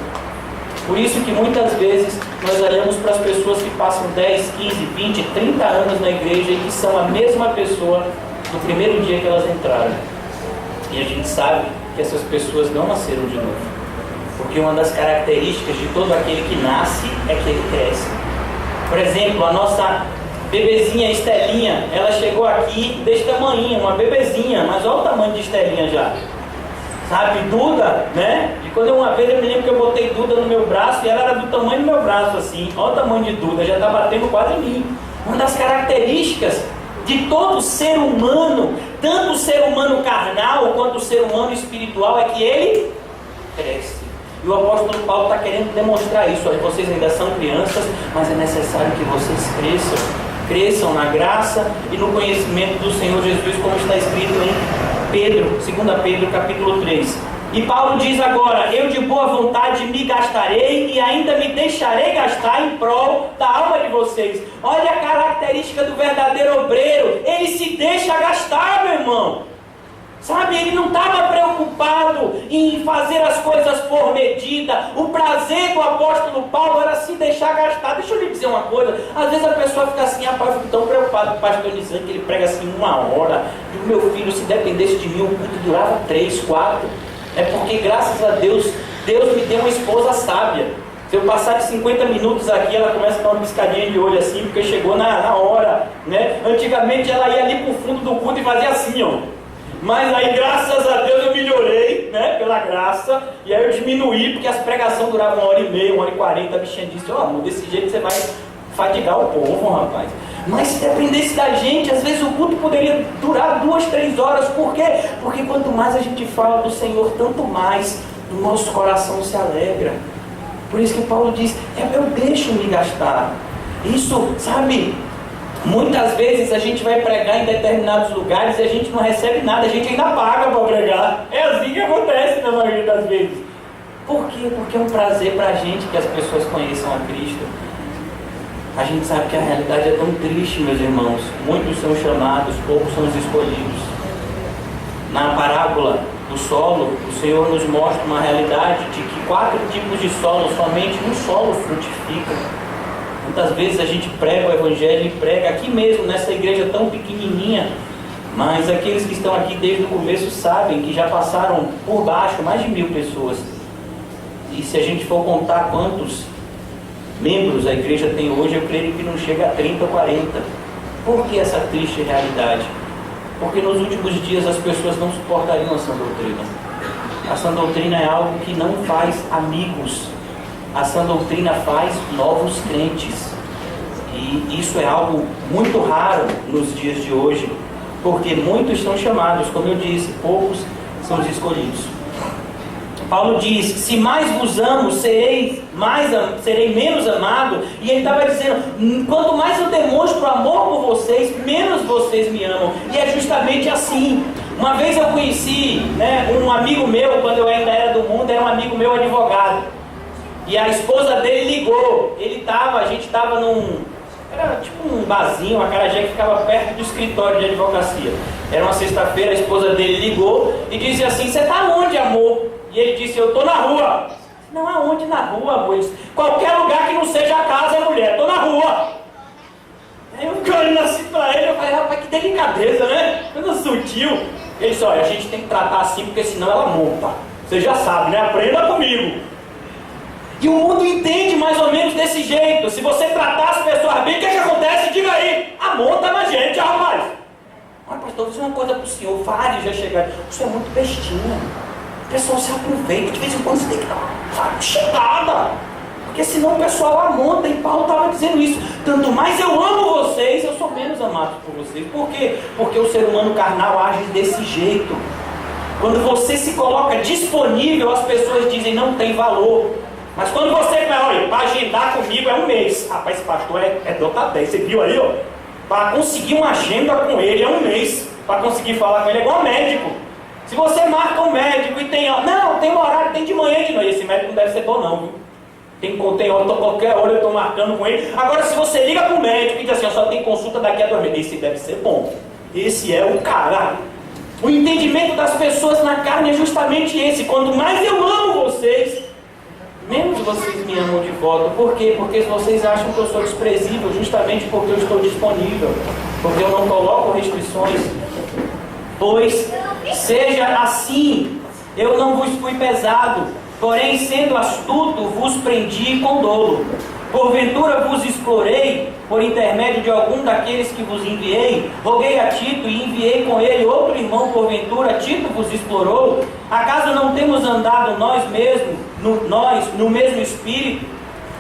Por isso que muitas vezes nós olhamos para as pessoas que passam 10, 15, 20, 30 anos na igreja e que são a mesma pessoa do primeiro dia que elas entraram. E a gente sabe que essas pessoas não nasceram de novo. Porque uma das características de todo aquele que nasce é que ele cresce. Por exemplo, a nossa bebezinha Estelinha, ela chegou aqui desse tamanho, uma bebezinha, mas olha o tamanho de Estelinha já. Sabe, Duda, E quando uma vez eu me lembro que eu botei Duda no meu braço e ela era do tamanho do meu braço, assim. Olha o tamanho de Duda, já está batendo quase em mim. Uma das características de todo ser humano, tanto o ser humano carnal quanto o ser humano espiritual, é que ele cresce. E o apóstolo Paulo está querendo demonstrar isso. Olha, vocês ainda são crianças, mas é necessário que vocês cresçam na graça e no conhecimento do Senhor Jesus, como está escrito em Pedro, 2 Pedro capítulo 3. E Paulo diz agora, eu de boa vontade me gastarei e ainda me deixarei gastar em prol da alma de vocês. Olha a característica do verdadeiro obreiro, ele se deixa gastar, meu irmão. Sabe, ele não estava preocupado em fazer as coisas por medida. O prazer do apóstolo Paulo era se deixar gastar. Deixa eu lhe dizer uma coisa. Às vezes a pessoa fica assim, rapaz, eu fico tão preocupado com o pastor Nizam, que ele prega assim 1 hora. E o meu filho, se dependesse de mim, o culto durava 3, 4. É porque, graças a Deus, Deus me deu uma esposa sábia. Se eu passar de 50 minutos aqui, ela começa a dar uma piscadinha de olho assim, porque chegou na hora, né? Antigamente ela ia ali pro fundo do culto e fazia assim, ó. Mas aí, graças a Deus, eu melhorei, né? Pela graça. E aí eu diminuí, porque as pregações duravam 1h30, 1h40. A bichinha disse, ó, amor, desse jeito você vai fadigar o povo, rapaz. Mas se dependesse da gente, às vezes o culto poderia durar 2, 3 horas. Por quê? Porque quanto mais a gente fala do Senhor, tanto mais o nosso coração se alegra. Por isso que Paulo diz, eu deixo me gastar. Isso, sabe, muitas vezes a gente vai pregar em determinados lugares e a gente não recebe nada, a gente ainda paga para pregar. É assim que acontece na maioria das vezes. Por quê? Porque é um prazer para a gente que as pessoas conheçam a Cristo. A gente sabe que a realidade é tão triste, meus irmãos. Muitos são chamados, poucos são os escolhidos. Na parábola do solo, o Senhor nos mostra uma realidade de que 4 tipos de solo, somente um solo frutifica. Muitas vezes a gente prega o Evangelho e prega aqui mesmo, nessa igreja tão pequenininha, mas aqueles que estão aqui desde o começo sabem que já passaram por baixo mais de 1000 pessoas. E se a gente for contar quantos membros a igreja tem hoje, eu creio que não chega a 30 ou 40. Por que essa triste realidade? Porque nos últimos dias as pessoas não suportariam a sã doutrina. A sã doutrina é algo que não faz amigos. A sã doutrina faz novos crentes. E isso é algo muito raro nos dias de hoje, porque muitos são chamados, como eu disse, poucos são os escolhidos. Paulo diz, se mais vos amo, serei menos amado. E ele estava dizendo, quanto mais eu demonstro amor por vocês, menos vocês me amam. E é justamente assim. Uma vez eu conheci, né, um amigo meu, quando eu ainda era do mundo, era um amigo meu advogado. E a esposa dele ligou. A gente estava era tipo um barzinho, uma acarajé que ficava perto do escritório de advocacia. Era uma sexta-feira, a esposa dele ligou e disse assim, você está onde, amor? E ele disse, eu estou na rua. Não, aonde na rua, amor? Qualquer lugar que não seja a casa, mulher, estou na rua. Aí eu fiquei olhando assim para ele, eu falei, rapaz, que delicadeza, né? Coisa sutil. Ele disse, olha, a gente tem que tratar assim, porque senão ela monta. Você já sabe, né? Aprenda comigo. E o mundo entende mais ou menos desse jeito. Se você tratar as pessoas bem, o que acontece? Diga aí, a monta na gente, rapaz. Mas pastor, vou dizer uma coisa para o senhor, vários já chegaram. O senhor é muito bestinha. O pessoal se aproveita, de vez em quando você tem que dar uma chegada, porque senão o pessoal amonta. E Paulo estava dizendo isso, tanto mais eu amo vocês, eu sou menos amado por vocês. Por quê? Porque o ser humano carnal age desse jeito. Quando você se coloca disponível, as pessoas dizem não tem valor. Mas quando você vai, olha, para agendar comigo é um mês. Rapaz, esse pastor é nota 10, você viu aí, ó? Para conseguir uma agenda com ele é um mês. Para conseguir falar com ele é igual médico. Se você marca um médico e tem, não, tem um horário, tem de manhã e de noite. Esse médico não deve ser bom não, viu? Tem hora, qualquer hora eu estou marcando com ele. Agora se você liga para o médico e diz assim, só tem consulta daqui a 2 meses. Esse deve ser bom. Esse é o cara. O entendimento das pessoas na carne é justamente esse. Quanto mais eu amo vocês, menos vocês me amam de volta. Por quê? Porque vocês acham que eu sou desprezível justamente porque eu estou disponível. Porque eu não coloco restrições. Pois seja assim, eu não vos fui pesado, porém sendo astuto vos prendi com dolo. Porventura vos explorei por intermédio de algum daqueles que vos enviei. Roguei a Tito e enviei com ele outro irmão, porventura Tito vos explorou. Acaso não temos andado nós mesmos, no mesmo espírito?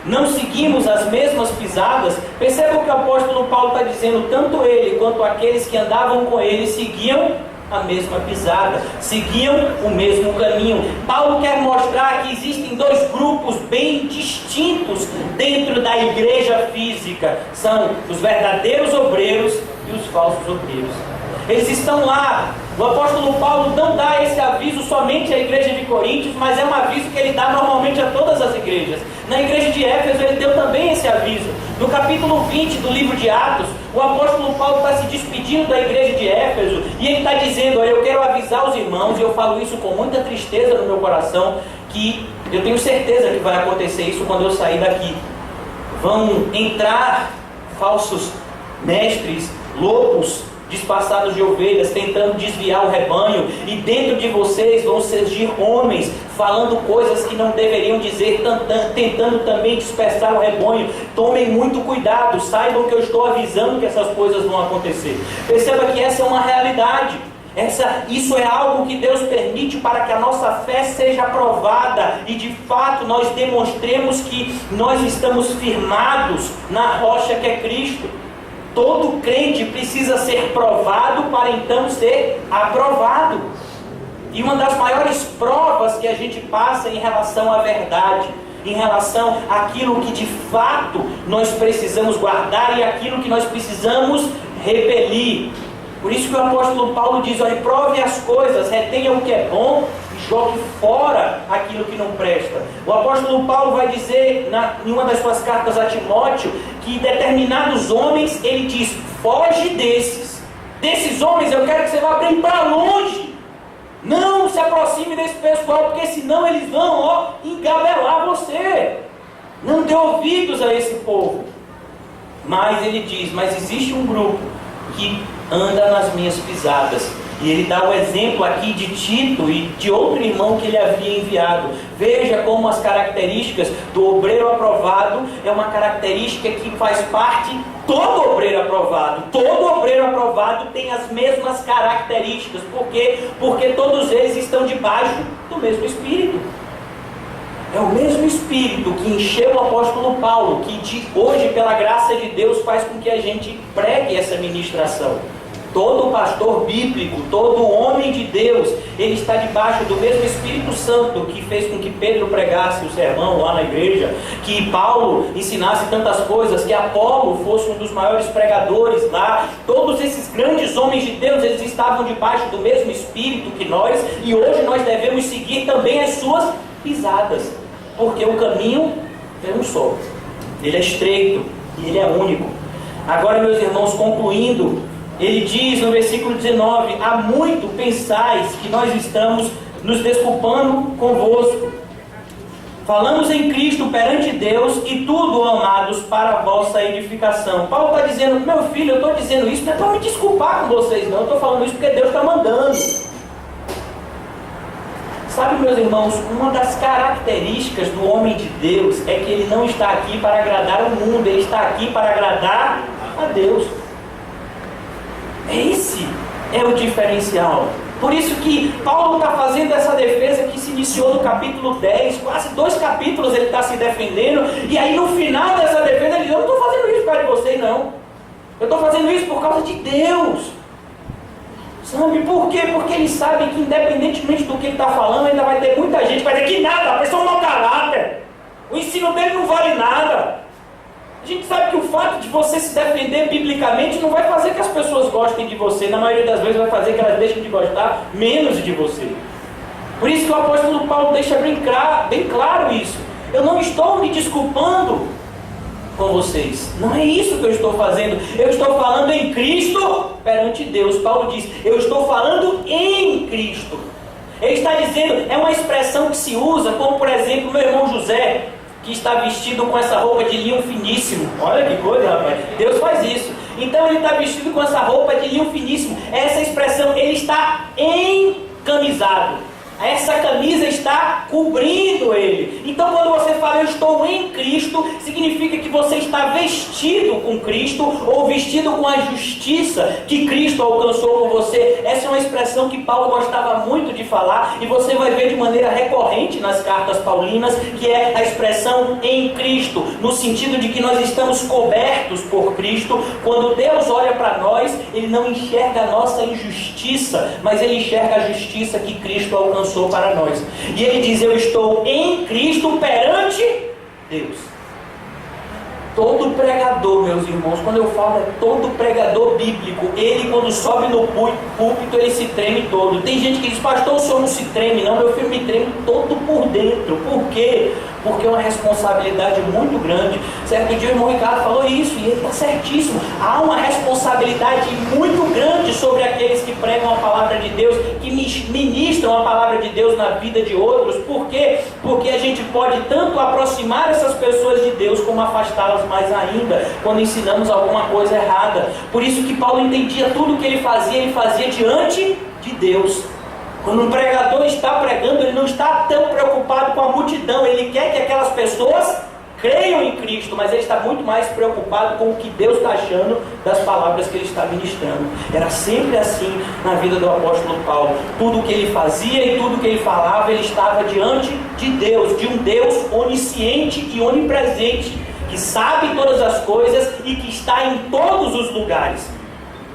Não seguimos as mesmas pisadas? Perceba o que o apóstolo Paulo está dizendo, tanto ele quanto aqueles que andavam com ele seguiam a mesma pisada, seguiam o mesmo caminho. Paulo quer mostrar que existem 2 grupos bem distintos dentro da igreja física. São os verdadeiros obreiros e os falsos obreiros. Eles estão lá. O apóstolo Paulo não dá esse aviso somente à igreja de Coríntios, mas é um aviso que ele dá normalmente a todas as igrejas. Na igreja de Éfeso ele deu também esse aviso. No capítulo 20 do livro de Atos, o apóstolo Paulo está se despedindo da igreja de Éfeso e ele está dizendo, olha, eu quero avisar os irmãos, e eu falo isso com muita tristeza no meu coração, que eu tenho certeza que vai acontecer isso quando eu sair daqui. Vão entrar falsos mestres, lobos disfarçados de ovelhas, tentando desviar o rebanho, e dentro de vocês vão surgir homens falando coisas que não deveriam dizer, tentando também dispersar o rebanho. Tomem muito cuidado, saibam que eu estou avisando que essas coisas vão acontecer. Perceba que essa é uma realidade. Isso é algo que Deus permite para que a nossa fé seja provada e de fato nós demonstremos que nós estamos firmados na rocha que é Cristo. Todo crente precisa ser provado para então ser aprovado. E uma das maiores provas que a gente passa em relação à verdade, em relação àquilo que de fato nós precisamos guardar e aquilo que nós precisamos repelir. Por isso que o apóstolo Paulo diz: olha, prove as coisas, retenha o que é bom e jogue fora aquilo que não presta. O apóstolo Paulo vai dizer em uma das suas cartas a Timóteo que determinados homens, ele diz: foge desses homens, eu quero que você vá bem para longe. Não se aproxime desse pessoal, porque senão eles vão engabelar você. Não dê ouvidos a esse povo. Mas ele diz: mas existe um grupo que anda nas minhas pisadas. E ele dá o exemplo aqui de Tito e de outro irmão que ele havia enviado. Veja como as características do obreiro aprovado é uma característica que faz parte. Todo obreiro aprovado tem as mesmas características. Por quê? Porque todos eles estão debaixo do mesmo Espírito. É o mesmo Espírito que encheu o apóstolo Paulo, que hoje, pela graça de Deus, faz com que a gente pregue essa ministração. Todo pastor bíblico, todo homem de Deus, ele está debaixo do mesmo Espírito Santo que fez com que Pedro pregasse o sermão lá na igreja, que Paulo ensinasse tantas coisas, que Apolo fosse um dos maiores pregadores lá. Todos esses grandes homens de Deus, eles estavam debaixo do mesmo Espírito que nós, e hoje nós devemos seguir também as suas pisadas, porque o caminho é um só, ele é estreito e ele é único. Agora, meus irmãos, concluindo, ele diz no versículo 19: há muito pensais que nós estamos nos desculpando convosco. Falamos em Cristo perante Deus e tudo, amados, para a vossa edificação. Paulo está dizendo: meu filho, eu estou dizendo isso não é para me desculpar com vocês, não. Eu estou falando isso porque Deus está mandando. Sabe, meus irmãos, uma das características do homem de Deus é que ele não está aqui para agradar o mundo, ele está aqui para agradar a Deus. Esse é o diferencial. Por isso que Paulo está fazendo essa defesa que se iniciou no capítulo 10, quase 2 capítulos ele está se defendendo, e aí no final dessa defesa ele diz: eu não estou fazendo isso por causa de vocês, não. Eu estou fazendo isso por causa de Deus. Sabe por quê? Porque ele sabe que independentemente do que ele está falando, ainda vai ter muita gente que vai dizer que nada, a pessoa é um mau caráter, o ensino dele não vale nada. A gente sabe que o fato de você se defender biblicamente não vai fazer que as pessoas gostem de você. Na maioria das vezes vai fazer que elas deixem de gostar menos de você. Por isso que o apóstolo Paulo deixa bem claro isso. Eu não estou me desculpando com vocês. Não é isso que eu estou fazendo. Eu estou falando em Cristo perante Deus. Paulo diz: eu estou falando em Cristo. Ele está dizendo, é uma expressão que se usa, como por exemplo meu irmão José, que está vestido com essa roupa de linho finíssimo. Olha que coisa, rapaz. Deus faz isso. Então ele está vestido com essa roupa de linho finíssimo. Essa expressão, ele está encamisado. Essa camisa está cobrindo ele. Então quando você fala eu estou em Cristo, significa que você está vestido com Cristo, ou vestido com a justiça que Cristo alcançou por você. Essa é uma expressão que Paulo gostava muito de falar, e você vai ver de maneira recorrente nas cartas paulinas, que é a expressão em Cristo, no sentido de que nós estamos cobertos por Cristo. Quando Deus olha para nós, Ele não enxerga a nossa injustiça, mas Ele enxerga a justiça que Cristo alcançou para nós. E ele diz: eu estou em Cristo perante Deus. Todo pregador, meus irmãos, quando eu falo é todo pregador bíblico, ele quando sobe no púlpito, ele se treme todo. Tem gente que diz: pastor, o senhor não se treme não? Meu filho me treme todo por dentro. Por quê? porque é uma responsabilidade muito grande. Certo dia o irmão Ricardo falou isso, e ele está certíssimo. Há uma responsabilidade muito grande sobre aqueles que pregam a palavra de Deus, que ministram a palavra de Deus na vida de outros. Por quê? Porque a gente pode tanto aproximar essas pessoas de Deus, como afastá-las mais ainda, quando ensinamos alguma coisa errada. Por isso que Paulo entendia tudo o que ele fazia diante de Deus. Quando um pregador está pregando, ele não está tão preocupado com a multidão. Ele quer que aquelas pessoas creiam em Cristo, mas ele está muito mais preocupado com o que Deus está achando das palavras que ele está ministrando. Era sempre assim na vida do apóstolo Paulo. Tudo o que ele fazia e tudo o que ele falava, ele estava diante de Deus, de um Deus onisciente e onipresente, que sabe todas as coisas e que está em todos os lugares.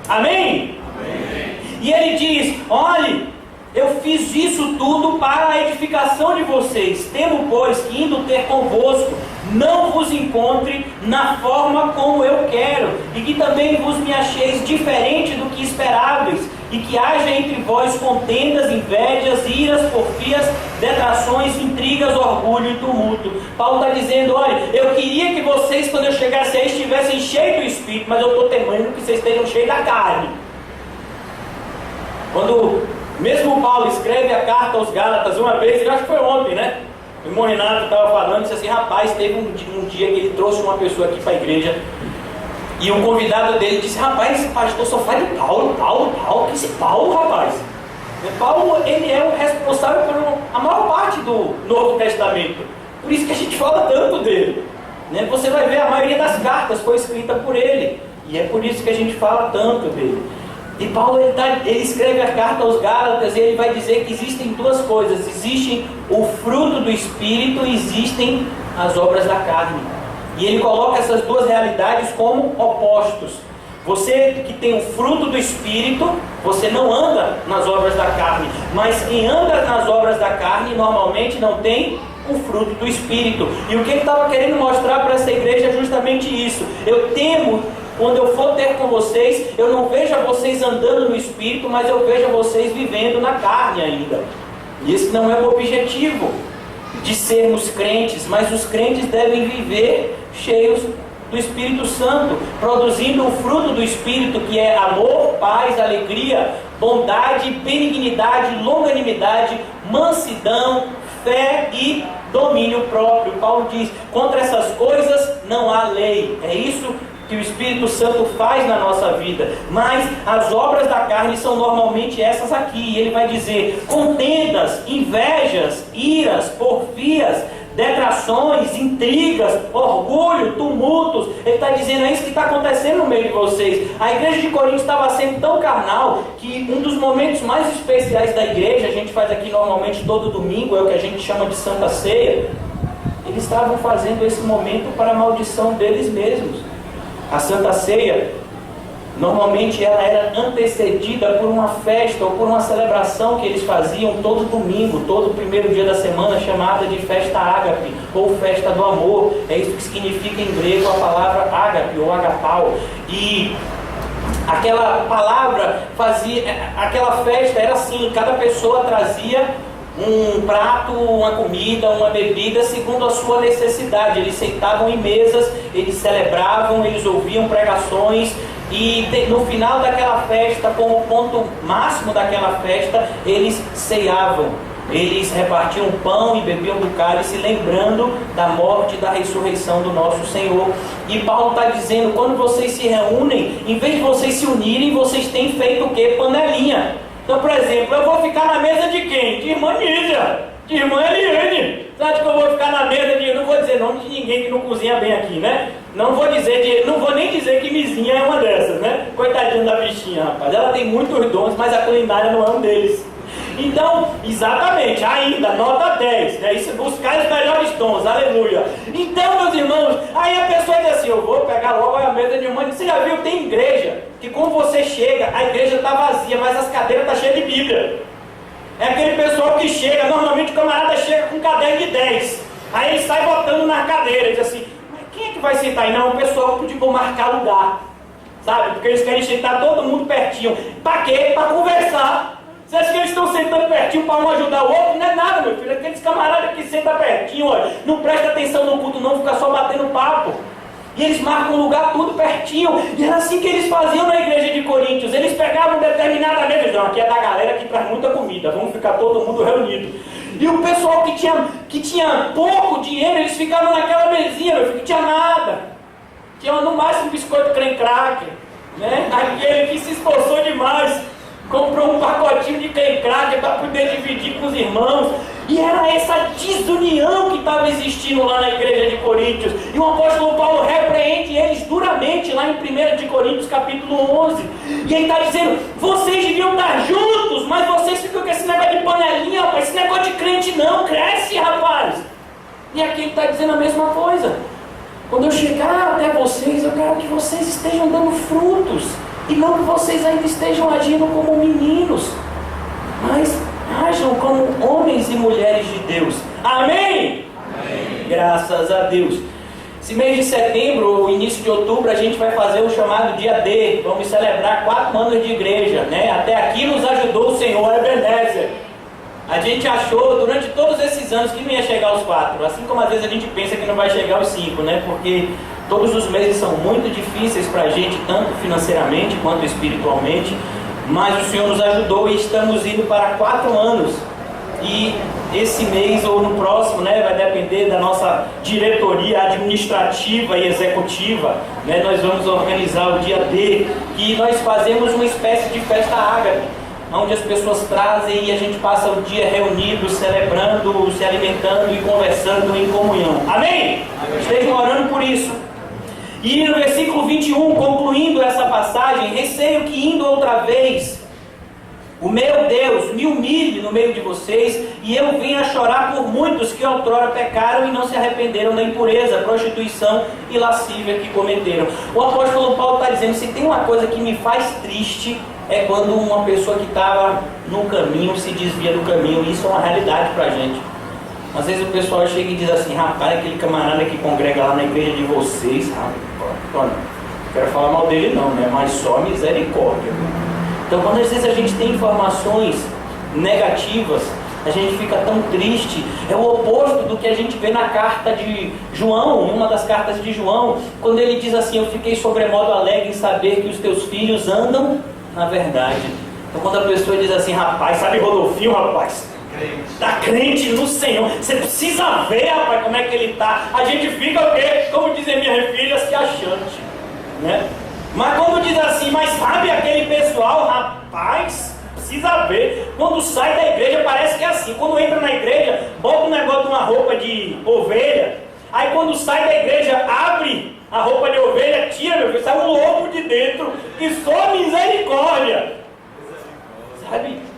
Amém? Amém. E ele diz: olhe, eu fiz isso tudo para a edificação de vocês. Temo, pois, que indo ter convosco, não vos encontre na forma como eu quero, e que também vos me acheis diferente do que esperáveis, e que haja entre vós contendas, invejas, iras, porfias, detrações, intrigas, orgulho e tumulto. Paulo está dizendo: olha, eu queria que vocês, quando eu chegasse aí, estivessem cheios do Espírito, mas eu estou temendo que vocês estejam cheios da carne. Quando mesmo Paulo escreve a carta aos Gálatas uma vez, eu acho que foi ontem, né? O irmão Renato estava falando, disse assim: rapaz, teve um dia que ele trouxe uma pessoa aqui para a igreja, e um convidado dele disse: rapaz, esse pastor só fala de Paulo, que esse Paulo, rapaz? Paulo, ele é o responsável por a maior parte do Novo Testamento, por isso que a gente fala tanto dele, né? Você vai ver, a maioria das cartas foi escrita por ele, e é por isso que a gente fala tanto dele. E Paulo ele escreve a carta aos Gálatas, e ele vai dizer que existem duas coisas: existe o fruto do Espírito e existem as obras da carne. E ele coloca essas duas realidades como opostos. Você que tem o fruto do Espírito, você não anda nas obras da carne, mas quem anda nas obras da carne normalmente não tem o fruto do Espírito. E o que ele estava querendo mostrar para essa igreja é justamente isso: eu temo, quando eu for ter com vocês, eu não vejo vocês andando no Espírito, mas eu vejo vocês vivendo na carne ainda. E esse não é o objetivo de sermos crentes, mas os crentes devem viver cheios do Espírito Santo, produzindo o fruto do Espírito, que é amor, paz, alegria, bondade, benignidade, longanimidade, mansidão, fé e domínio próprio. Paulo diz: contra essas coisas não há lei. É isso que o Espírito Santo faz na nossa vida. Mas as obras da carne são normalmente essas aqui. E ele vai dizer: contendas, invejas, iras, porfias, detrações, intrigas, orgulho, tumultos. Ele está dizendo: é isso que está acontecendo no meio de vocês. A igreja de Corinto estava sendo tão carnal que um dos momentos mais especiais da igreja, a gente faz aqui normalmente todo domingo, é o que a gente chama de Santa Ceia. Eles estavam fazendo esse momento para a maldição deles mesmos. A Santa Ceia, normalmente ela era antecedida por uma festa ou por uma celebração que eles faziam todo domingo, todo primeiro dia da semana, chamada de festa ágape, ou festa do amor. É isso que significa em grego a palavra ágape ou agapau. E aquela palavra aquela festa era assim: cada pessoa trazia um prato, uma comida, uma bebida, segundo a sua necessidade. Eles sentavam em mesas, eles celebravam, eles ouviam pregações, e no final daquela festa, como ponto máximo daquela festa, eles ceiavam. Eles repartiam pão e bebiam do cálice, lembrando da morte e da ressurreição do nosso Senhor. E Paulo está dizendo: quando vocês se reúnem, em vez de vocês se unirem, vocês têm feito o quê? Panelinha. Então, por exemplo, eu vou ficar na mesa de quem? De irmã Nízia, de irmã Eliane. Você acha que eu vou ficar na mesa de... Não vou dizer nome de ninguém que não cozinha bem aqui, né? Não vou nem dizer que Mizinha é uma dessas, né? Coitadinha da bichinha, rapaz. Ela tem muitos dons, mas a culinária não é um deles. Então, exatamente, ainda, nota 10, né? Isso, buscar os melhores dons, aleluia. Então, meus irmãos, aí a pessoa diz assim: eu vou pegar logo a mesa de irmã. Você já viu, tem igreja que quando você chega, a igreja está vazia, mas as cadeiras estão cheias de Bíblia. É aquele pessoal que chega, normalmente o camarada chega com um caderno de 10, aí ele sai botando na cadeira, diz assim: mas quem é que vai sentar aí? Não, o pessoal que vão marcar lugar, sabe? Porque eles querem sentar todo mundo pertinho. Para quê? Para conversar. Você acha que eles estão sentando pertinho para um ajudar o outro? Não é nada, meu filho. Aqueles camaradas que sentam pertinho, olha, não presta atenção no culto não, fica só batendo papo. E eles marcam o lugar tudo pertinho. E era assim que eles faziam na igreja de Coríntios. Eles pegavam determinada mesa. Não, aqui é da galera que traz muita comida. Vamos ficar todo mundo reunido. E o pessoal que tinha pouco dinheiro, eles ficavam naquela mesinha, meu filho, que tinha nada. Tinha no máximo um biscoito creme cracker, né? Aquele que se esforçou demais, comprou um pacotinho de creme cracker para poder dividir com os irmãos. E era essa desunião que estava existindo lá na igreja de Coríntios. E o apóstolo Paulo repreende eles duramente lá em 1 de Coríntios capítulo 11. E ele está dizendo, vocês deviam estar juntos, mas vocês ficam com esse negócio de panelinha, rapaz, esse negócio de crente não, cresce, rapaz. E aqui ele está dizendo a mesma coisa. Quando eu chegar até vocês, eu quero que vocês estejam dando frutos. E não que vocês ainda estejam agindo como meninos, mas ajam como homens e mulheres de Deus. Amém? Amém. Graças a Deus. Esse mês de setembro, ou início de outubro, a gente vai fazer o chamado dia D. Vamos celebrar 4 anos de igreja, né? Até aqui nos ajudou o Senhor Ebenezer. A gente achou durante todos esses anos que não ia chegar aos 4. Assim como às vezes a gente pensa que não vai chegar aos 5, né? Porque todos os meses são muito difíceis para a gente, tanto financeiramente quanto espiritualmente. Mas o Senhor nos ajudou e estamos indo para 4 anos. E esse mês ou no próximo, né, vai depender da nossa diretoria administrativa e executiva, né, nós vamos organizar o dia D, que nós fazemos uma espécie de festa ágape, onde as pessoas trazem e a gente passa o dia reunidos, celebrando, se alimentando e conversando em comunhão. Amém? Amém. Estejam orando por isso. E no versículo 21, concluindo essa passagem, receio que indo outra vez, o meu Deus me humilhe no meio de vocês, e eu venha chorar por muitos que outrora pecaram e não se arrependeram da impureza, prostituição e lascívia que cometeram. O apóstolo Paulo está dizendo, se tem uma coisa que me faz triste, é quando uma pessoa que estava no caminho se desvia do caminho. Isso é uma realidade para a gente. Às vezes o pessoal chega e diz assim, rapaz, aquele camarada que congrega lá na igreja de vocês, rapaz, não quero falar mal dele não, né? Mas só misericórdia. Então quando às vezes a gente tem informações negativas, a gente fica tão triste. É o oposto do que a gente vê na carta de João, uma das cartas de João, quando ele diz assim, eu fiquei sobremodo alegre em saber que os teus filhos andam na verdade. Então quando a pessoa diz assim, rapaz, sabe Rodolfinho, rapaz? Está crente no Senhor. Você precisa ver, rapaz, como é que ele está. A gente fica o quê? Como dizem minhas filhas, se achante, né? Mas quando diz assim, mas sabe aquele pessoal, rapaz, precisa ver. Quando sai da igreja parece que é assim. Quando entra na igreja, bota um negócio de uma roupa de ovelha. Aí quando sai da igreja, abre a roupa de ovelha, tira, meu filho, sai um lobo de dentro. E só misericórdia. Sabe?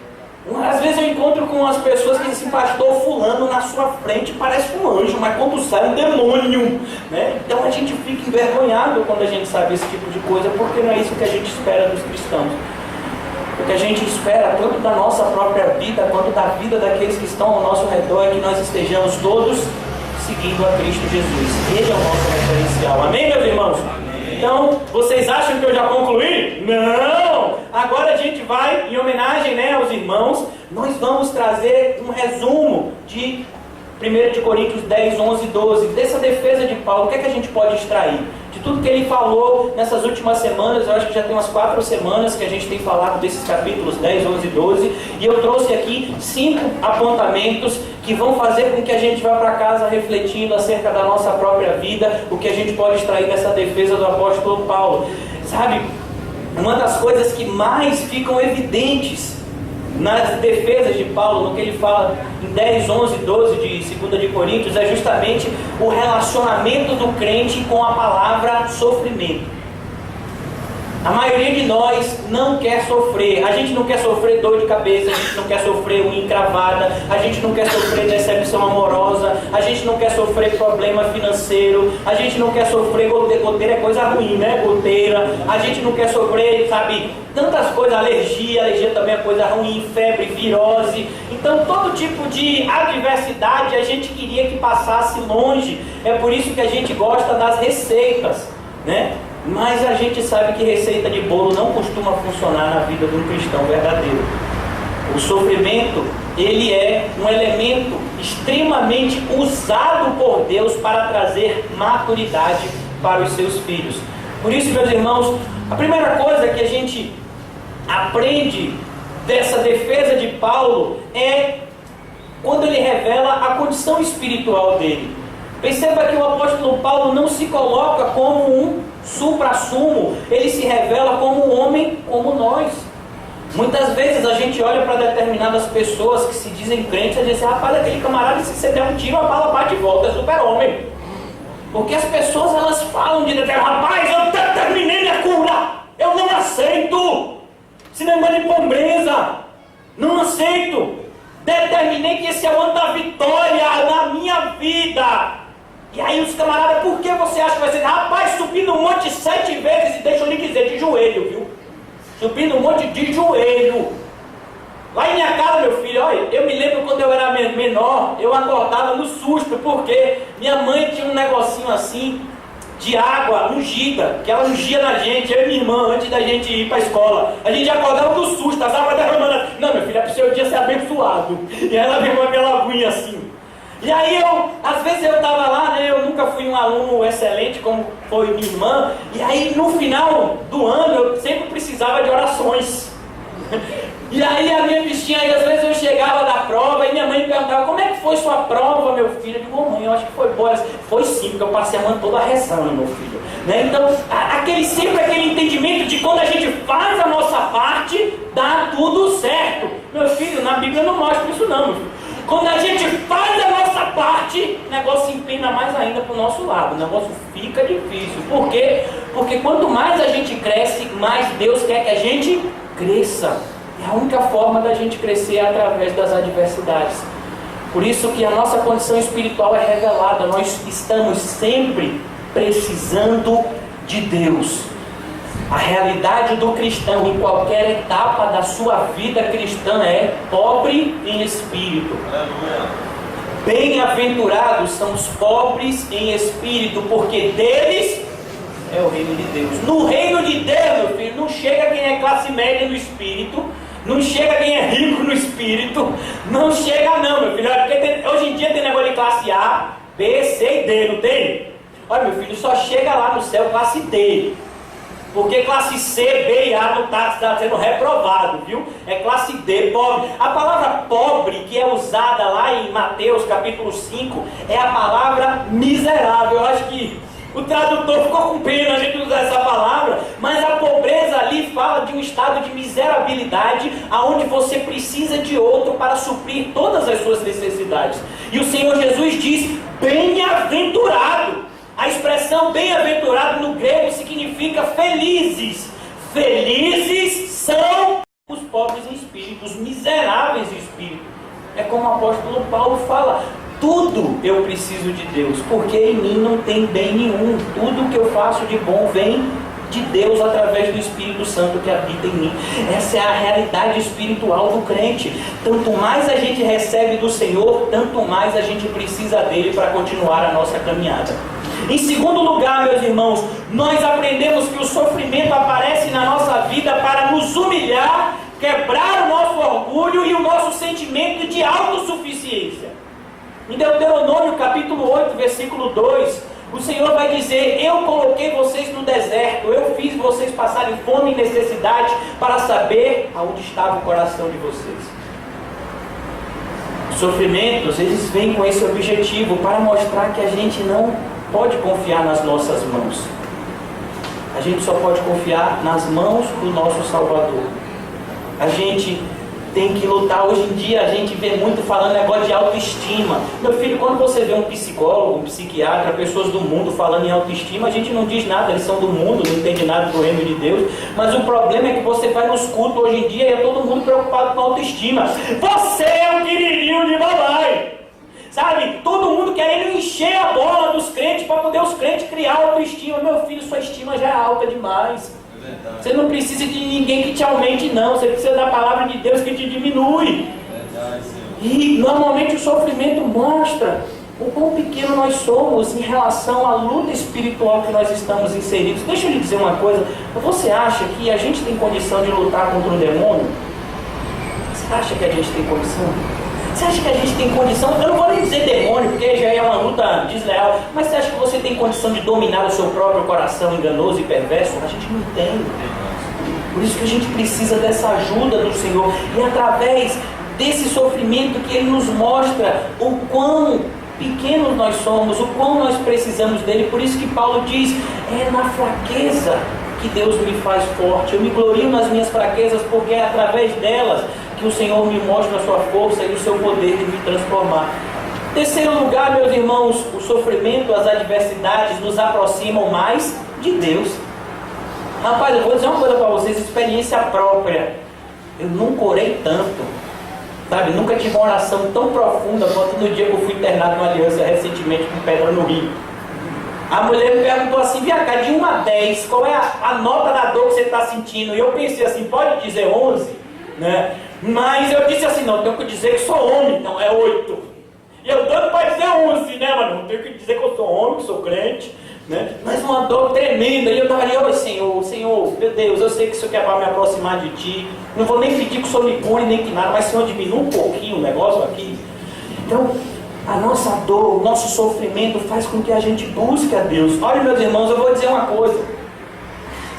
Às vezes eu encontro com as pessoas que dizem, pastor, fulano na sua frente parece um anjo, mas quando sai um demônio, né? Então a gente fica envergonhado quando a gente sabe esse tipo de coisa, porque não é isso que a gente espera dos cristãos. O que a gente espera, tanto da nossa própria vida, quanto da vida daqueles que estão ao nosso redor, é que nós estejamos todos seguindo a Cristo Jesus. Ele é o nosso referencial. Amém, meus irmãos? Então, vocês acham que eu já concluí? Não! Agora a gente vai, em homenagem, né, aos irmãos, nós vamos trazer um resumo de 1 de Coríntios 10, 11 e 12, dessa defesa de Paulo. O que é que a gente pode extrair? De tudo que ele falou nessas últimas semanas, eu acho que já tem umas 4 semanas que a gente tem falado desses capítulos 10, 11 e 12, e eu trouxe aqui 5 apontamentos que vão fazer com que a gente vá para casa refletindo acerca da nossa própria vida, o que a gente pode extrair dessa defesa do apóstolo Paulo. Sabe, uma das coisas que mais ficam evidentes nas defesas de Paulo, no que ele fala em 10, 11 e 12 de 2 de Coríntios, é justamente o relacionamento do crente com a palavra sofrimento. A maioria de nós não quer sofrer. A gente não quer sofrer dor de cabeça, a gente não quer sofrer unha encravada, a gente não quer sofrer decepção amorosa, a gente não quer sofrer problema financeiro, a gente não quer sofrer goteira, é coisa ruim, né? Goteira. A gente não quer sofrer, sabe, tantas coisas, alergia também é coisa ruim, febre, virose. Então todo tipo de adversidade a gente queria que passasse longe. É por isso que a gente gosta das receitas, né? Mas a gente sabe que receita de bolo não costuma funcionar na vida de um cristão verdadeiro. O sofrimento, ele é um elemento extremamente usado por Deus para trazer maturidade para os seus filhos. Por isso, meus irmãos, a primeira coisa que a gente aprende dessa defesa de Paulo é quando ele revela a condição espiritual dele. Perceba que o apóstolo Paulo não se coloca como um supra-sumo, ele se revela como um homem como nós. Muitas vezes a gente olha para determinadas pessoas que se dizem crentes e diz assim, rapaz, aquele camarada, se você der um tiro, a bala bate de volta, é super-homem. Porque as pessoas, elas falam de rapaz, eu terminei minha cura, eu não aceito esse negócio de pobreza, não aceito, determinei que esse é o ano da vitória na minha vida. E aí os camaradas, por que você acha que vai ser? Rapaz, subi no monte 7 vezes, e deixa eu lhe dizer, de joelho, viu? Subi no monte de joelho. Lá em minha casa, meu filho, olha, eu me lembro quando eu era menor, eu acordava no susto, porque minha mãe tinha um negocinho assim, de água ungida, que ela ungia na gente, eu e minha irmã, antes da gente ir para a escola. A gente acordava do susto, as águas derramando. Não, meu filho, é para o seu dia ser abençoado. E ela veio com aquela aguinha assim. E aí às vezes eu estava lá, né, eu nunca fui um aluno excelente como foi minha irmã, e aí no final do ano eu sempre precisava de orações. E aí a minha bichinha, aí às vezes eu chegava da prova e minha mãe me perguntava, como é que foi sua prova, meu filho? Eu digo, mãe, eu acho que foi boa. Foi sim, porque eu passei a mãe toda rezando, meu filho. Né? Então, sempre aquele entendimento de quando a gente faz a nossa parte, dá tudo certo. Meu filho, na Bíblia não mostra isso não, meu filho. Quando a gente faz a nossa parte, o negócio empina mais ainda para o nosso lado, o negócio fica difícil. Por quê? Porque quanto mais a gente cresce, mais Deus quer que a gente cresça. E a única forma da gente crescer é através das adversidades. Por isso que a nossa condição espiritual é revelada. Nós estamos sempre precisando de Deus. A realidade do cristão em qualquer etapa da sua vida cristã é pobre em espírito. Bem-aventurados são os pobres em espírito, porque deles é o reino de Deus. No reino de Deus, meu filho, não chega quem é classe média no espírito, não chega quem é rico no espírito, não chega não, meu filho. Porque hoje em dia tem negócio de classe A, B, C e D, não tem? Olha, meu filho, só chega lá no céu classe D. Porque classe C, B e A não está sendo reprovado, viu? É classe D, pobre. A palavra pobre, que é usada lá em Mateus capítulo 5, é a palavra miserável. Eu acho que o tradutor ficou com pena a gente usar essa palavra, mas a pobreza ali fala de um estado de miserabilidade, aonde você precisa de outro para suprir todas as suas necessidades. E o Senhor Jesus diz, bem-aventurado. A expressão bem-aventurado no grego significa felizes. Felizes são os pobres em espírito, os miseráveis em espírito. É como o apóstolo Paulo fala, tudo eu preciso de Deus, porque em mim não tem bem nenhum. Tudo que eu faço de bom vem de Deus através do Espírito Santo que habita em mim. Essa é a realidade espiritual do crente. Tanto mais a gente recebe do Senhor, tanto mais a gente precisa dele para continuar a nossa caminhada. Em segundo lugar, meus irmãos, nós aprendemos que o sofrimento aparece na nossa vida para nos humilhar, quebrar o nosso orgulho e o nosso sentimento de autossuficiência. Em Deuteronômio capítulo 8, versículo 2, o Senhor vai dizer, eu coloquei vocês no deserto, eu fiz vocês passarem fome e necessidade para saber aonde estava o coração de vocês. Os sofrimentos, eles vêm com esse objetivo, para mostrar que a gente não pode confiar nas nossas mãos. A gente só pode confiar nas mãos do nosso Salvador. A gente tem que lutar. Hoje em dia a gente vê muito falando negócio de autoestima. Meu filho, quando você vê um psicólogo, um psiquiatra, pessoas do mundo falando em autoestima, a gente não diz nada, eles são do mundo, não entende nada do reino de Deus. Mas o problema é que você vai nos cultos hoje em dia e é todo mundo preocupado com autoestima. Você é um queridinho de mamãe. Sabe, todo mundo querendo encher a bola dos crentes para poder os crentes criar autoestima. Meu filho, sua estima já é alta demais. Você não precisa de ninguém que te aumente, não. Você precisa da palavra de Deus que te diminui. E normalmente o sofrimento mostra o quão pequeno nós somos em relação à luta espiritual que nós estamos inseridos. Deixa eu lhe dizer uma coisa. Você acha que a gente tem condição de lutar contra um demônio? Você acha que a gente tem condição? Você acha que a gente tem condição? Eu não vou nem dizer demônio, porque já é uma luta desleal. Mas você acha que você tem condição de dominar o seu próprio coração enganoso e perverso? A gente não tem. Por isso que a gente precisa dessa ajuda do Senhor. E através desse sofrimento que Ele nos mostra o quão pequenos nós somos, o quão nós precisamos dele. Por isso que Paulo diz, é na fraqueza que Deus me faz forte. Eu me glorio nas minhas fraquezas, porque é através delas que o Senhor me mostra a sua força e o seu poder de me transformar. Em terceiro lugar, meus irmãos, o sofrimento, as adversidades nos aproximam mais de Deus. Rapaz, eu vou dizer uma coisa para vocês, experiência própria. Eu nunca orei tanto, sabe? Nunca tive uma oração tão profunda quanto no dia que eu fui internado numa aliança recentemente com pedra no rio. A mulher me perguntou assim, vem cá, de 1 a 10, qual é a nota da dor que você está sentindo? E eu pensei assim, pode dizer 11, né? Mas eu disse assim, não, eu tenho que dizer que sou homem, então é 8. E eu doido para dizer 11, né, mano? Eu tenho que dizer que eu sou homem, que sou crente, né? Mas uma dor tremenda. E eu estava ali, ô Senhor, meu Deus, eu sei que o Senhor quer para me aproximar de Ti. Não vou nem pedir que o Senhor me cure, nem que nada, mas Senhor, diminua um pouquinho o negócio aqui. Então, a nossa dor, o nosso sofrimento faz com que a gente busque a Deus. Olha, meus irmãos, eu vou dizer uma coisa.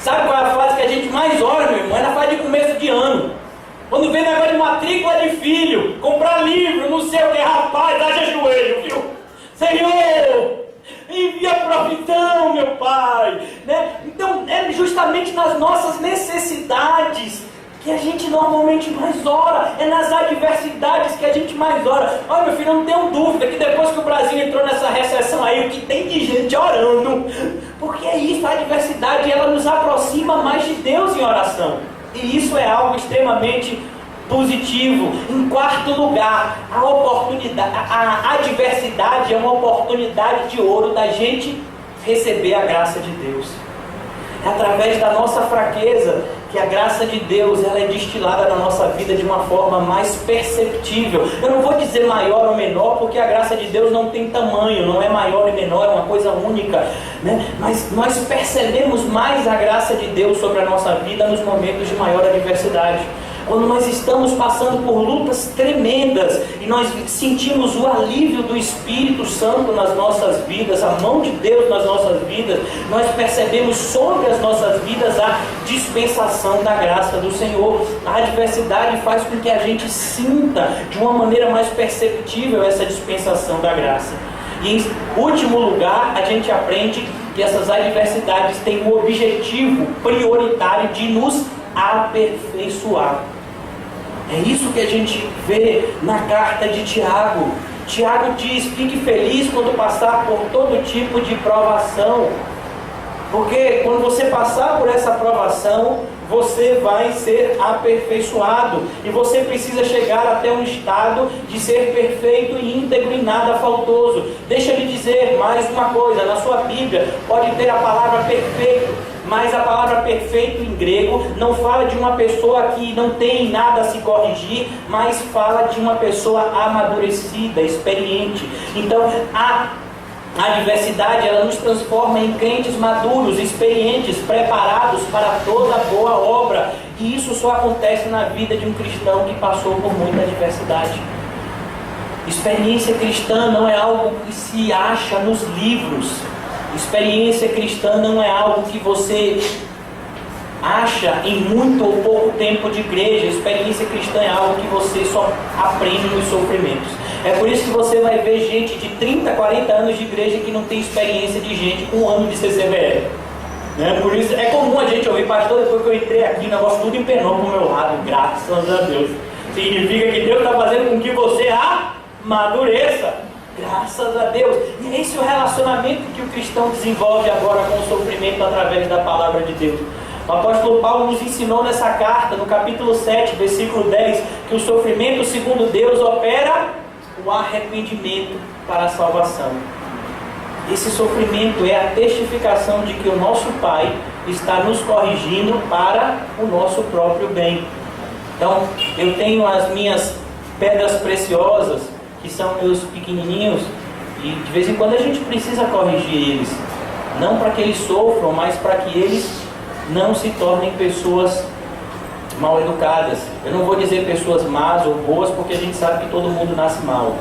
Sabe qual é a fase que a gente mais ora, meu irmão? É na fase de começo de ano. Quando vem negócio de matrícula de filho, comprar livro, não sei o que, rapaz, haja joelho, viu? Senhor, envia provisão, meu Pai, né? Então, é justamente nas nossas necessidades que a gente normalmente mais ora, é nas adversidades que a gente mais ora. Olha, meu filho, eu não tenho dúvida que depois que o Brasil entrou nessa recessão aí, o que tem de gente orando, porque é isso, a adversidade, ela nos aproxima mais de Deus em oração, e isso é algo extremamente positivo. Em quarto lugar, a adversidade é uma oportunidade de ouro da gente receber a graça de Deus. É através da nossa fraqueza que a graça de Deus ela é destilada na nossa vida de uma forma mais perceptível. Eu não vou dizer maior ou menor, porque a graça de Deus não tem tamanho, não é maior e menor, é uma coisa única, né? Mas nós percebemos mais a graça de Deus sobre a nossa vida nos momentos de maior adversidade. Quando nós estamos passando por lutas tremendas e nós sentimos o alívio do Espírito Santo nas nossas vidas, a mão de Deus nas nossas vidas, nós percebemos sobre as nossas vidas a dispensação da graça do Senhor. A adversidade faz com que a gente sinta de uma maneira mais perceptível essa dispensação da graça. E em último lugar, a gente aprende que essas adversidades têm o objetivo prioritário de nos aperfeiçoar. É isso que a gente vê na carta de Tiago. Tiago diz, fique feliz quando passar por todo tipo de provação, porque quando você passar por essa provação, você vai ser aperfeiçoado, e você precisa chegar até um estado de ser perfeito e íntegro e nada faltoso. Deixa eu lhe dizer mais uma coisa, na sua Bíblia pode ter a palavra perfeito, mas a palavra perfeito em grego não fala de uma pessoa que não tem nada a se corrigir, mas fala de uma pessoa amadurecida, experiente. Então a adversidade ela nos transforma em crentes maduros, experientes, preparados para toda boa obra. E isso só acontece na vida de um cristão que passou por muita adversidade. Experiência cristã não é algo que se acha nos livros. Experiência cristã não é algo que você acha em muito ou pouco tempo de igreja. Experiência cristã é algo que você só aprende nos sofrimentos. É por isso que você vai ver gente de 30, 40 anos de igreja que não tem experiência de gente com 1 ano de CCBR. Né? Por isso é comum a gente ouvir, pastor, depois que eu entrei aqui, o negócio tudo empenou pro meu lado, graças a Deus. Significa que Deus está fazendo com que você amadureça. Graças a Deus. E esse é o relacionamento que o cristão desenvolve agora com o sofrimento através da palavra de Deus. O apóstolo Paulo nos ensinou nessa carta, no capítulo 7, versículo 10, que o sofrimento segundo Deus opera o arrependimento para a salvação. Esse sofrimento é a testificação de que o nosso Pai está nos corrigindo para o nosso próprio bem. Então, eu tenho as minhas pedras preciosas, que são meus pequenininhos, e de vez em quando a gente precisa corrigir eles, não para que eles sofram, mas para que eles não se tornem pessoas mal educadas. Eu não vou dizer pessoas más ou boas, porque a gente sabe que todo mundo nasce mal.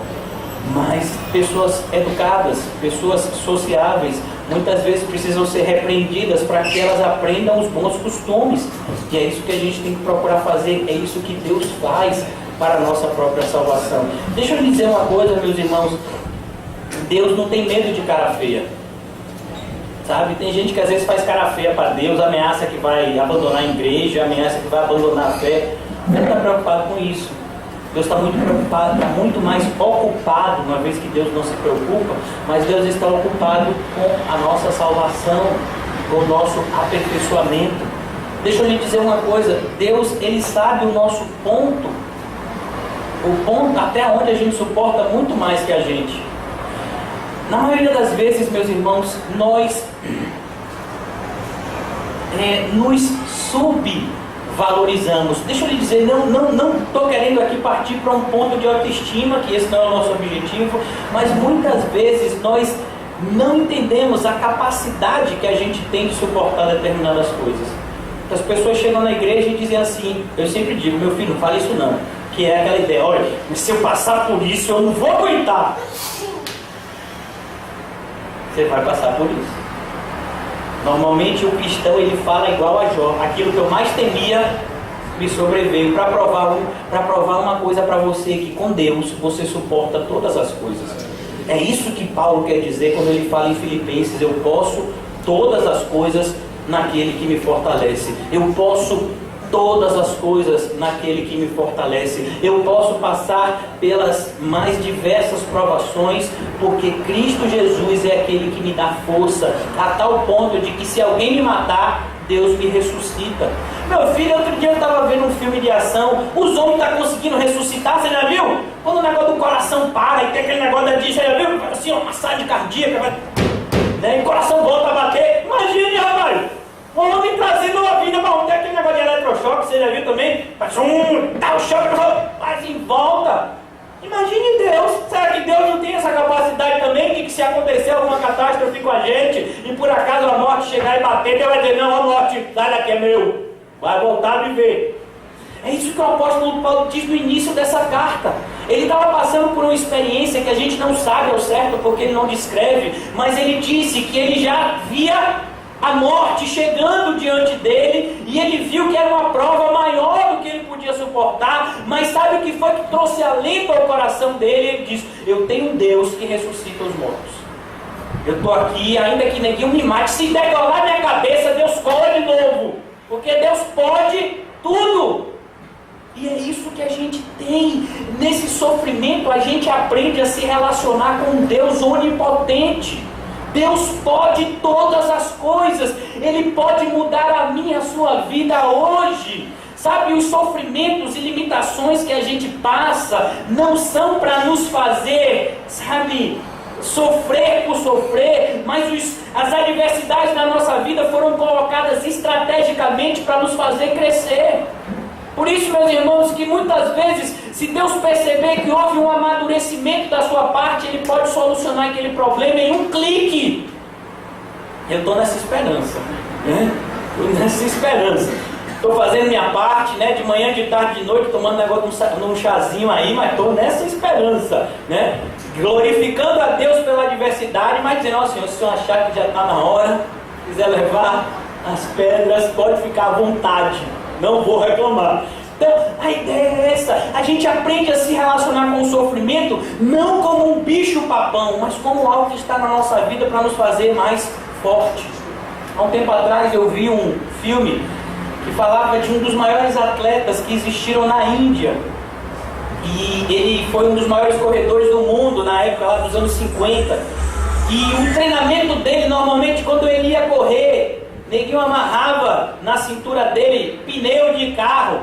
Mas pessoas educadas, pessoas sociáveis, muitas vezes precisam ser repreendidas para que elas aprendam os bons costumes. E é isso que a gente tem que procurar fazer, é isso que Deus faz para a nossa própria salvação. Deixa eu lhe dizer uma coisa, meus irmãos. Deus não tem medo de cara feia. Sabe? Tem gente que às vezes faz cara feia para Deus, ameaça que vai abandonar a igreja, ameaça que vai abandonar a fé. Deus não está preocupado com isso. Deus está muito preocupado, está muito mais ocupado, uma vez que Deus não se preocupa, mas Deus está ocupado com a nossa salvação, com o nosso aperfeiçoamento. Deixa eu lhe dizer uma coisa, Deus, Ele sabe o nosso ponto, o ponto até onde a gente suporta muito mais que a gente. Na maioria das vezes, meus irmãos, nós nos subvalorizamos. Deixa eu lhe dizer, não estou querendo aqui partir para um ponto de autoestima, que esse não é o nosso objetivo, mas muitas vezes nós não entendemos a capacidade que a gente tem de suportar determinadas coisas. As pessoas chegam na igreja e dizem assim, eu sempre digo, meu filho, não fale isso não, que é aquela ideia, olha, se eu passar por isso, eu não vou aguentar. Você vai passar por isso. Normalmente o cristão, ele fala igual a Jó, aquilo que eu mais temia me sobreveio, para provar uma coisa para você, que com Deus você suporta todas as coisas. É isso que Paulo quer dizer quando ele fala em Filipenses, eu posso todas as coisas naquele que me fortalece. Eu posso todas as coisas naquele que me fortalece. Eu posso passar pelas mais diversas provações, porque Cristo Jesus é aquele que me dá força, a tal ponto de que se alguém me matar, Deus me ressuscita. Meu filho, outro dia eu estava vendo um filme de ação, os homens estão conseguindo ressuscitar, você já viu? Quando o negócio do coração para e tem aquele negócio da diz, você já viu? Assim, uma massagem cardíaca, né? E o coração volta a bater. Imagine, rapaz! O homem trazendo uma vida, mas tem aquele negócio de eletrochoque, você já viu também? Faz dá o choque, faz em volta. Imagine Deus. Será que Deus não tem essa capacidade também? Que se acontecer alguma catástrofe com a gente e por acaso a morte chegar e bater, Deus vai dizer, não, a morte, sai daqui, é meu. Vai voltar a viver. É isso que o apóstolo Paulo diz no início dessa carta. Ele estava passando por uma experiência que a gente não sabe ao certo porque ele não descreve, mas ele disse que ele já via a morte chegando diante dele, e ele viu que era uma prova maior do que ele podia suportar, mas sabe o que foi que trouxe alento ao coração dele? Ele diz, eu tenho um Deus que ressuscita os mortos. Eu estou aqui, ainda que neguinho me mate, se degolar minha cabeça, Deus cola de novo, porque Deus pode tudo. E é isso que a gente tem. Nesse sofrimento a gente aprende a se relacionar com um Deus onipotente. Deus pode todas as coisas. Ele pode mudar a minha, a sua vida hoje. Sabe, os sofrimentos e limitações que a gente passa não são para nos fazer, sabe, sofrer por sofrer, mas as adversidades da nossa vida foram colocadas estrategicamente para nos fazer crescer. Por isso, meus irmãos, que muitas vezes, se Deus perceber que houve um amadurecimento da sua parte, Ele pode solucionar aquele problema em um clique. Eu estou nessa esperança, né? Estou nessa esperança. Estou fazendo minha parte, né? De manhã, de tarde, de noite, tomando negócio num chazinho aí, mas estou nessa esperança, né? Glorificando a Deus pela adversidade, mas dizendo, ó Senhor, se o Senhor achar que já está na hora, quiser levar as pedras, pode ficar à vontade. Não vou reclamar. Então, a ideia é essa. A gente aprende a se relacionar com o sofrimento, não como um bicho papão, mas como algo que está na nossa vida para nos fazer mais forte. Há um tempo atrás eu vi um filme que falava de um dos maiores atletas que existiram na Índia. E ele foi um dos maiores corredores do mundo na época lá dos anos 50. E o treinamento dele, normalmente, quando ele ia correr, neguinho amarrava na cintura dele pneu de carro,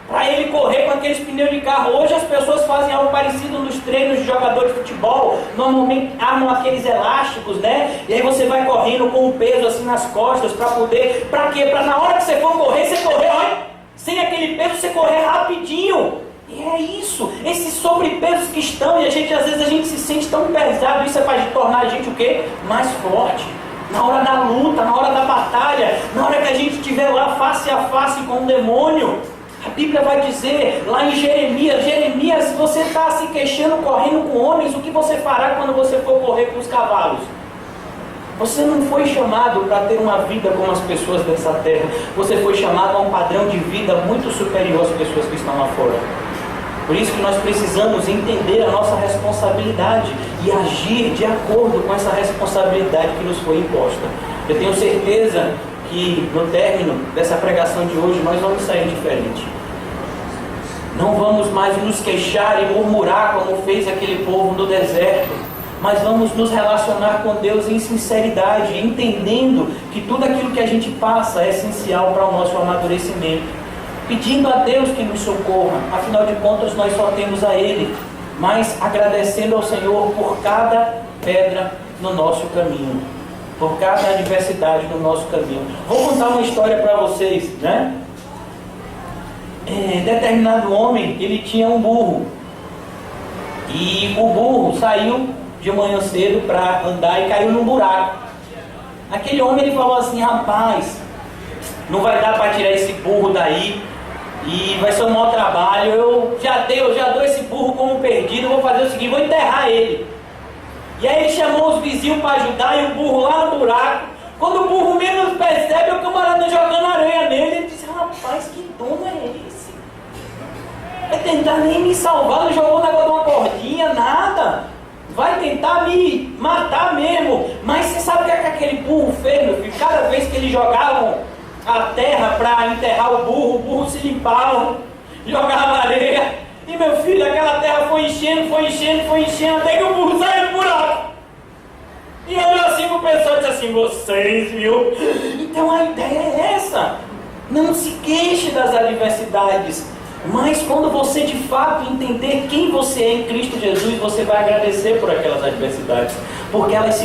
para ele correr com aqueles pneus de carro. Hoje as pessoas fazem algo parecido nos treinos de jogador de futebol, normalmente armam aqueles elásticos, né? E aí você vai correndo com o peso assim nas costas, para poder, para quê? Para na hora que você for correr, você correr, olha, sem aquele peso, você correr rapidinho. E é isso, esses sobrepesos que estão, e às vezes a gente se sente tão pesado, isso é para tornar a gente o quê? Mais forte. Na hora da luta, na hora da batalha, na hora que a gente estiver lá face a face com o demônio. A Bíblia vai dizer lá em Jeremias: Jeremias, se você está se queixando, correndo com homens, o que você fará quando você for correr com os cavalos? Você não foi chamado para ter uma vida como as pessoas dessa terra. Você foi chamado a um padrão de vida muito superior às pessoas que estão lá fora. Por isso que nós precisamos entender a nossa responsabilidade e agir de acordo com essa responsabilidade que nos foi imposta. Eu tenho certeza que no término dessa pregação de hoje nós vamos sair diferente. Não vamos mais nos queixar e murmurar como fez aquele povo no deserto, mas vamos nos relacionar com Deus em sinceridade, entendendo que tudo aquilo que a gente passa é essencial para o nosso amadurecimento, pedindo a Deus que nos socorra. Afinal de contas, nós só temos a Ele, mas agradecendo ao Senhor por cada pedra no nosso caminho, por cada adversidade no nosso caminho. Vou contar uma história para vocês, né? Determinado homem, ele tinha um burro, e o burro saiu de manhã cedo para andar e caiu num buraco. Aquele homem, ele falou assim: rapaz, não vai dar para tirar esse burro daí, e vai ser um mau trabalho, eu já dou esse burro como perdido, vou fazer o seguinte, vou enterrar ele. E aí ele chamou os vizinhos para ajudar, e o burro lá no buraco. Quando o burro menos percebe, o camarada jogando areia nele. Ele disse: rapaz, que dono é esse? Vai tentar nem me salvar, não jogou o negócio de uma cordinha, nada. Vai tentar me matar mesmo. Mas você sabe o que é que aquele burro fez, meu filho? Cada vez que eles jogavam a terra para enterrar o burro se limpava, jogava areia. E meu filho, aquela terra foi enchendo, até que o burro saiu do buraco. E olhou assim pro pessoal e disse assim: vocês, viu? Então a ideia é essa. Não se queixe das adversidades, mas quando você de fato entender quem você é em Cristo Jesus, você vai agradecer por aquelas adversidades, porque elas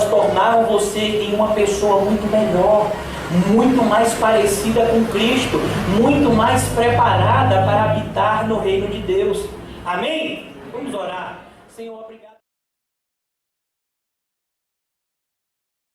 tornaram você em uma pessoa muito melhor, muito mais parecida com Cristo, muito mais preparada para habitar no reino de Deus. Amém? Vamos orar. Senhor, obrigado.